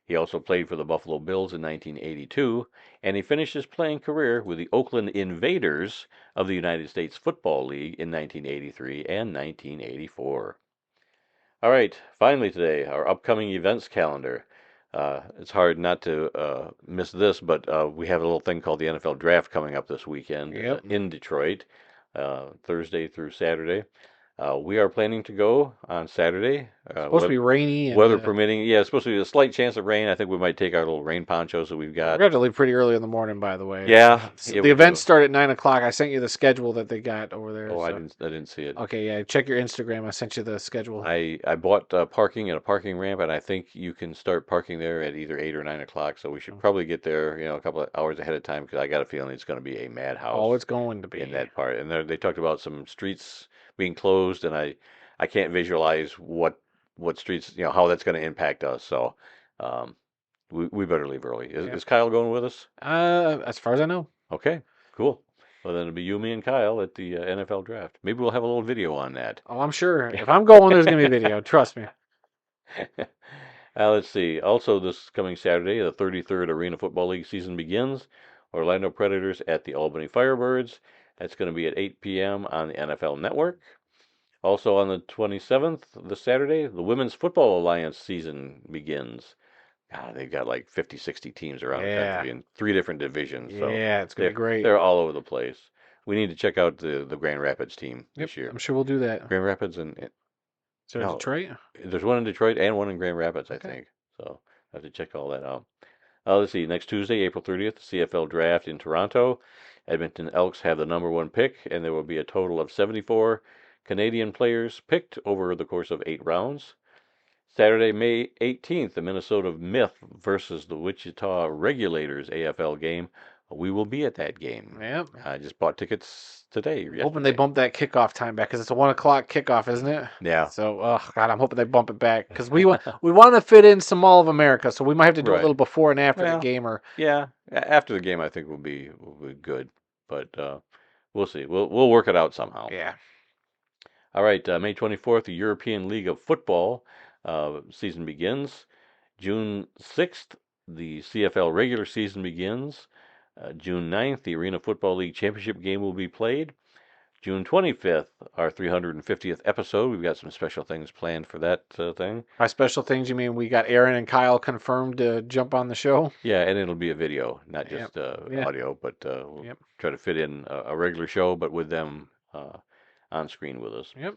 He also played for the Buffalo Bills in 1982, and he finished his playing career with the Oakland Invaders of the United States Football League in 1983 and 1984. All right, finally today, our upcoming events calendar. It's hard not to miss this, but we have a little thing called the NFL Draft coming up this weekend Yep. in Detroit, Thursday through Saturday. We are planning to go on Saturday. Supposed to be rainy and Weather permitting. Yeah, it's supposed to be a slight chance of rain. I think we might take our little rain ponchos that we've we got. got to leave pretty early in the morning, by the way. Yeah, So yeah, the we events do. start at 9 o'clock. I sent you the schedule that they got over there. Oh, so. I didn't see it. Okay, yeah. Check your Instagram. I sent you the schedule. I bought parking at a parking ramp, and I think you can start parking there at either 8 or 9 o'clock. So we should probably get there, a couple of hours ahead of time because I got a feeling it's going to be a madhouse. Oh, it's going to be in that part. And they talked about some streets being closed, and I can't visualize what streets, how that's going to impact us. So um, we better leave early. Is Kyle going with us? As far as I know. Okay, cool. Well, then it'll be you, me, and Kyle at the NFL Draft. Maybe we'll have a little video on that. Oh, I'm sure. If I'm going, there's going to be video. Trust me. Let's see. Also, this coming Saturday, the 33rd Arena Football League season begins. Orlando Predators at the Albany Firebirds. That's going to be at 8 p.m. on the NFL Network. Also on the 27th, this Saturday, the Women's Football Alliance season begins. God, they've got like 50, 60 teams around the country in 3 different divisions. So Yeah, it's going to be great. They're all over the place. We need to check out the Grand Rapids team this year. I'm sure we'll do that. Grand Rapids and Is there Detroit? There's one in Detroit and one in Grand Rapids, I think. So I have to check all that out. Let's see. Next Tuesday, April 30th, CFL Draft in Toronto. Edmonton Elks have the number 1 pick, and there will be a total of 74 Canadian players picked over the course of 8 rounds. Saturday, May 18th, the Minnesota Myth versus the Wichita Regulators AFL game. We will be at that game. Yep. I just bought tickets today. Hoping they bump that kickoff time back because it's a 1 o'clock kickoff, isn't it? Yeah. So, God, I'm hoping they bump it back because we want to fit in some Mall of America, so we might have to do a little before and after the game, or after the game. I think will be good, but we'll see. We'll work it out somehow. Yeah. All right, May 24th, the European League of Football season begins. June 6th, the CFL regular season begins. June 9th, the Arena Football League Championship game will be played. June 25th, our 350th episode. We've got some special things planned for that thing. By special things, you mean we got Aaron and Kyle confirmed to jump on the show? Yeah, and it'll be a video, not just audio, but we'll try to fit in a regular show, but with them on screen with us. Yep.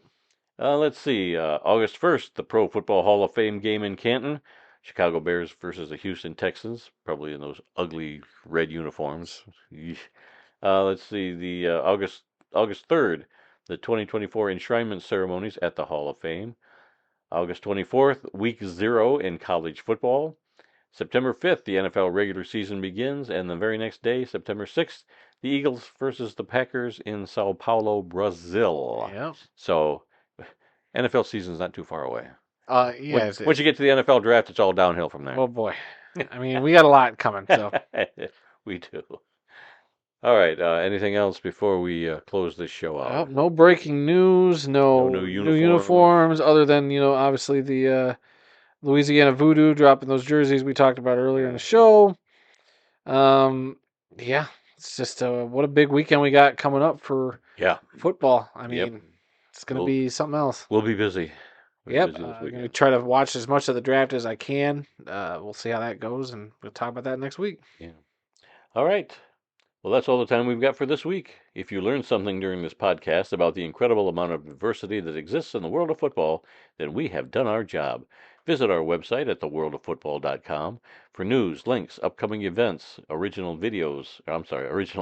Let's see. August 1st, the Pro Football Hall of Fame game in Canton. Chicago Bears versus the Houston Texans, probably in those ugly red uniforms. Let's see. The August 3rd, the 2024 enshrinement ceremonies at the Hall of Fame. August 24th, week 0 in college football. September 5th, the NFL regular season begins, and the very next day, September 6th, the Eagles versus the Packers in Sao Paulo, Brazil. Yeah. So, NFL season's not too far away. Yeah. Once you get to the NFL draft, it's all downhill from there. Oh boy. I mean, we got a lot coming. So we do. All right. Anything else before we close this show out? No breaking news. No new uniforms. Other than obviously the Louisiana VooDoo dropping those jerseys we talked about earlier in the show. Yeah. It's just what a big weekend we got coming up for football. I mean, it's going to be something else. We'll be busy. I'm going to try to watch as much of the draft as I can. We'll see how that goes, and we'll talk about that next week. Yeah. All right. Well, that's all the time we've got for this week. If you learned something during this podcast about the incredible amount of diversity that exists in the world of football, then we have done our job. Visit our website at theworldoffootball.com for news, links, upcoming events, original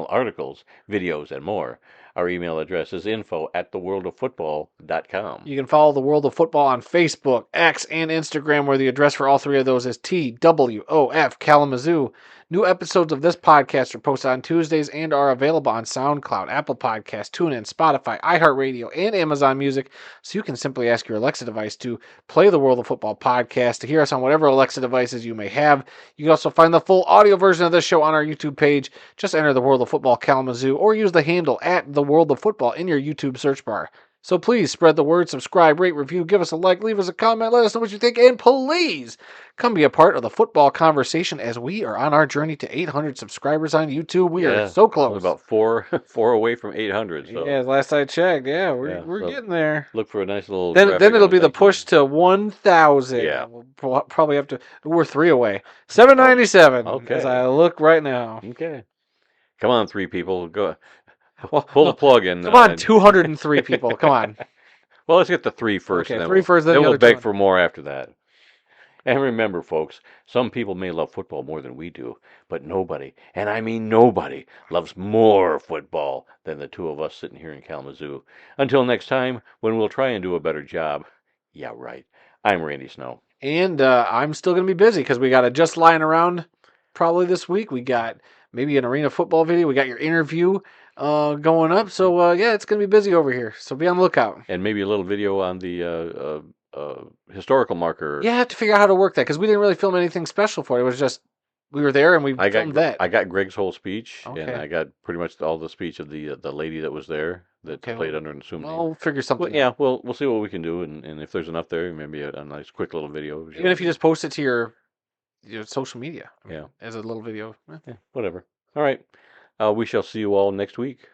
articles, videos, and more. Our email address is info@theworldoffootball.com. You can follow The World of Football on Facebook, X, and Instagram, where the address for all 3 of those is TWOF Kalamazoo. New episodes of this podcast are posted on Tuesdays and are available on SoundCloud, Apple Podcasts, TuneIn, Spotify, iHeartRadio, and Amazon Music. So you can simply ask your Alexa device to play the World of Football podcast to hear us on whatever Alexa devices you may have. You can also find the full audio version of this show on our YouTube page. Just enter the World of Football Kalamazoo or use the handle at the World of Football in your YouTube search bar. So please spread the word, subscribe, rate, review, give us a like, leave us a comment, let us know what you think, and please come be a part of the football conversation as we are on our journey to 800 subscribers on YouTube. We are so close. We're about four away from 800. So. Yeah, last I checked. Yeah, we're so getting there. Look for a nice little. Then it'll be the thank you. push to 1,000. Yeah. We'll probably have to. We're 3 away. 797. Okay. As I look right now. Okay. Come on, 3 people. Go. Well, Pull the plug in. Come on, 203 people. Come on. Well, let's get the 3 first. Okay, and then 3 first, then the we'll other beg 200. for more after that. And remember, folks, some people may love football more than we do, but nobody, and I mean nobody, loves more football than the 2 of us sitting here in Kalamazoo. Until next time, when we'll try and do a better job. Yeah, right. I'm Randy Snow. And I'm still going to be busy because we got a Just Lying Around probably this week. We got maybe an arena football video. We got your interview going up. So, yeah, it's going to be busy over here. So be on the lookout. And maybe a little video on the historical marker. Yeah, I have to figure out how to work that because we didn't really film anything special for it. It was just we were there and we filmed that. I got Greg's whole speech, Okay. and I got pretty much all the speech of the lady that was there that played under an assumed name. We'll figure something out. Yeah, we'll see what we can do, and if there's enough there, maybe a nice quick little video. Even if you just post it to your social media. Yeah. As a little video. Yeah, whatever. All right. We shall see you all next week.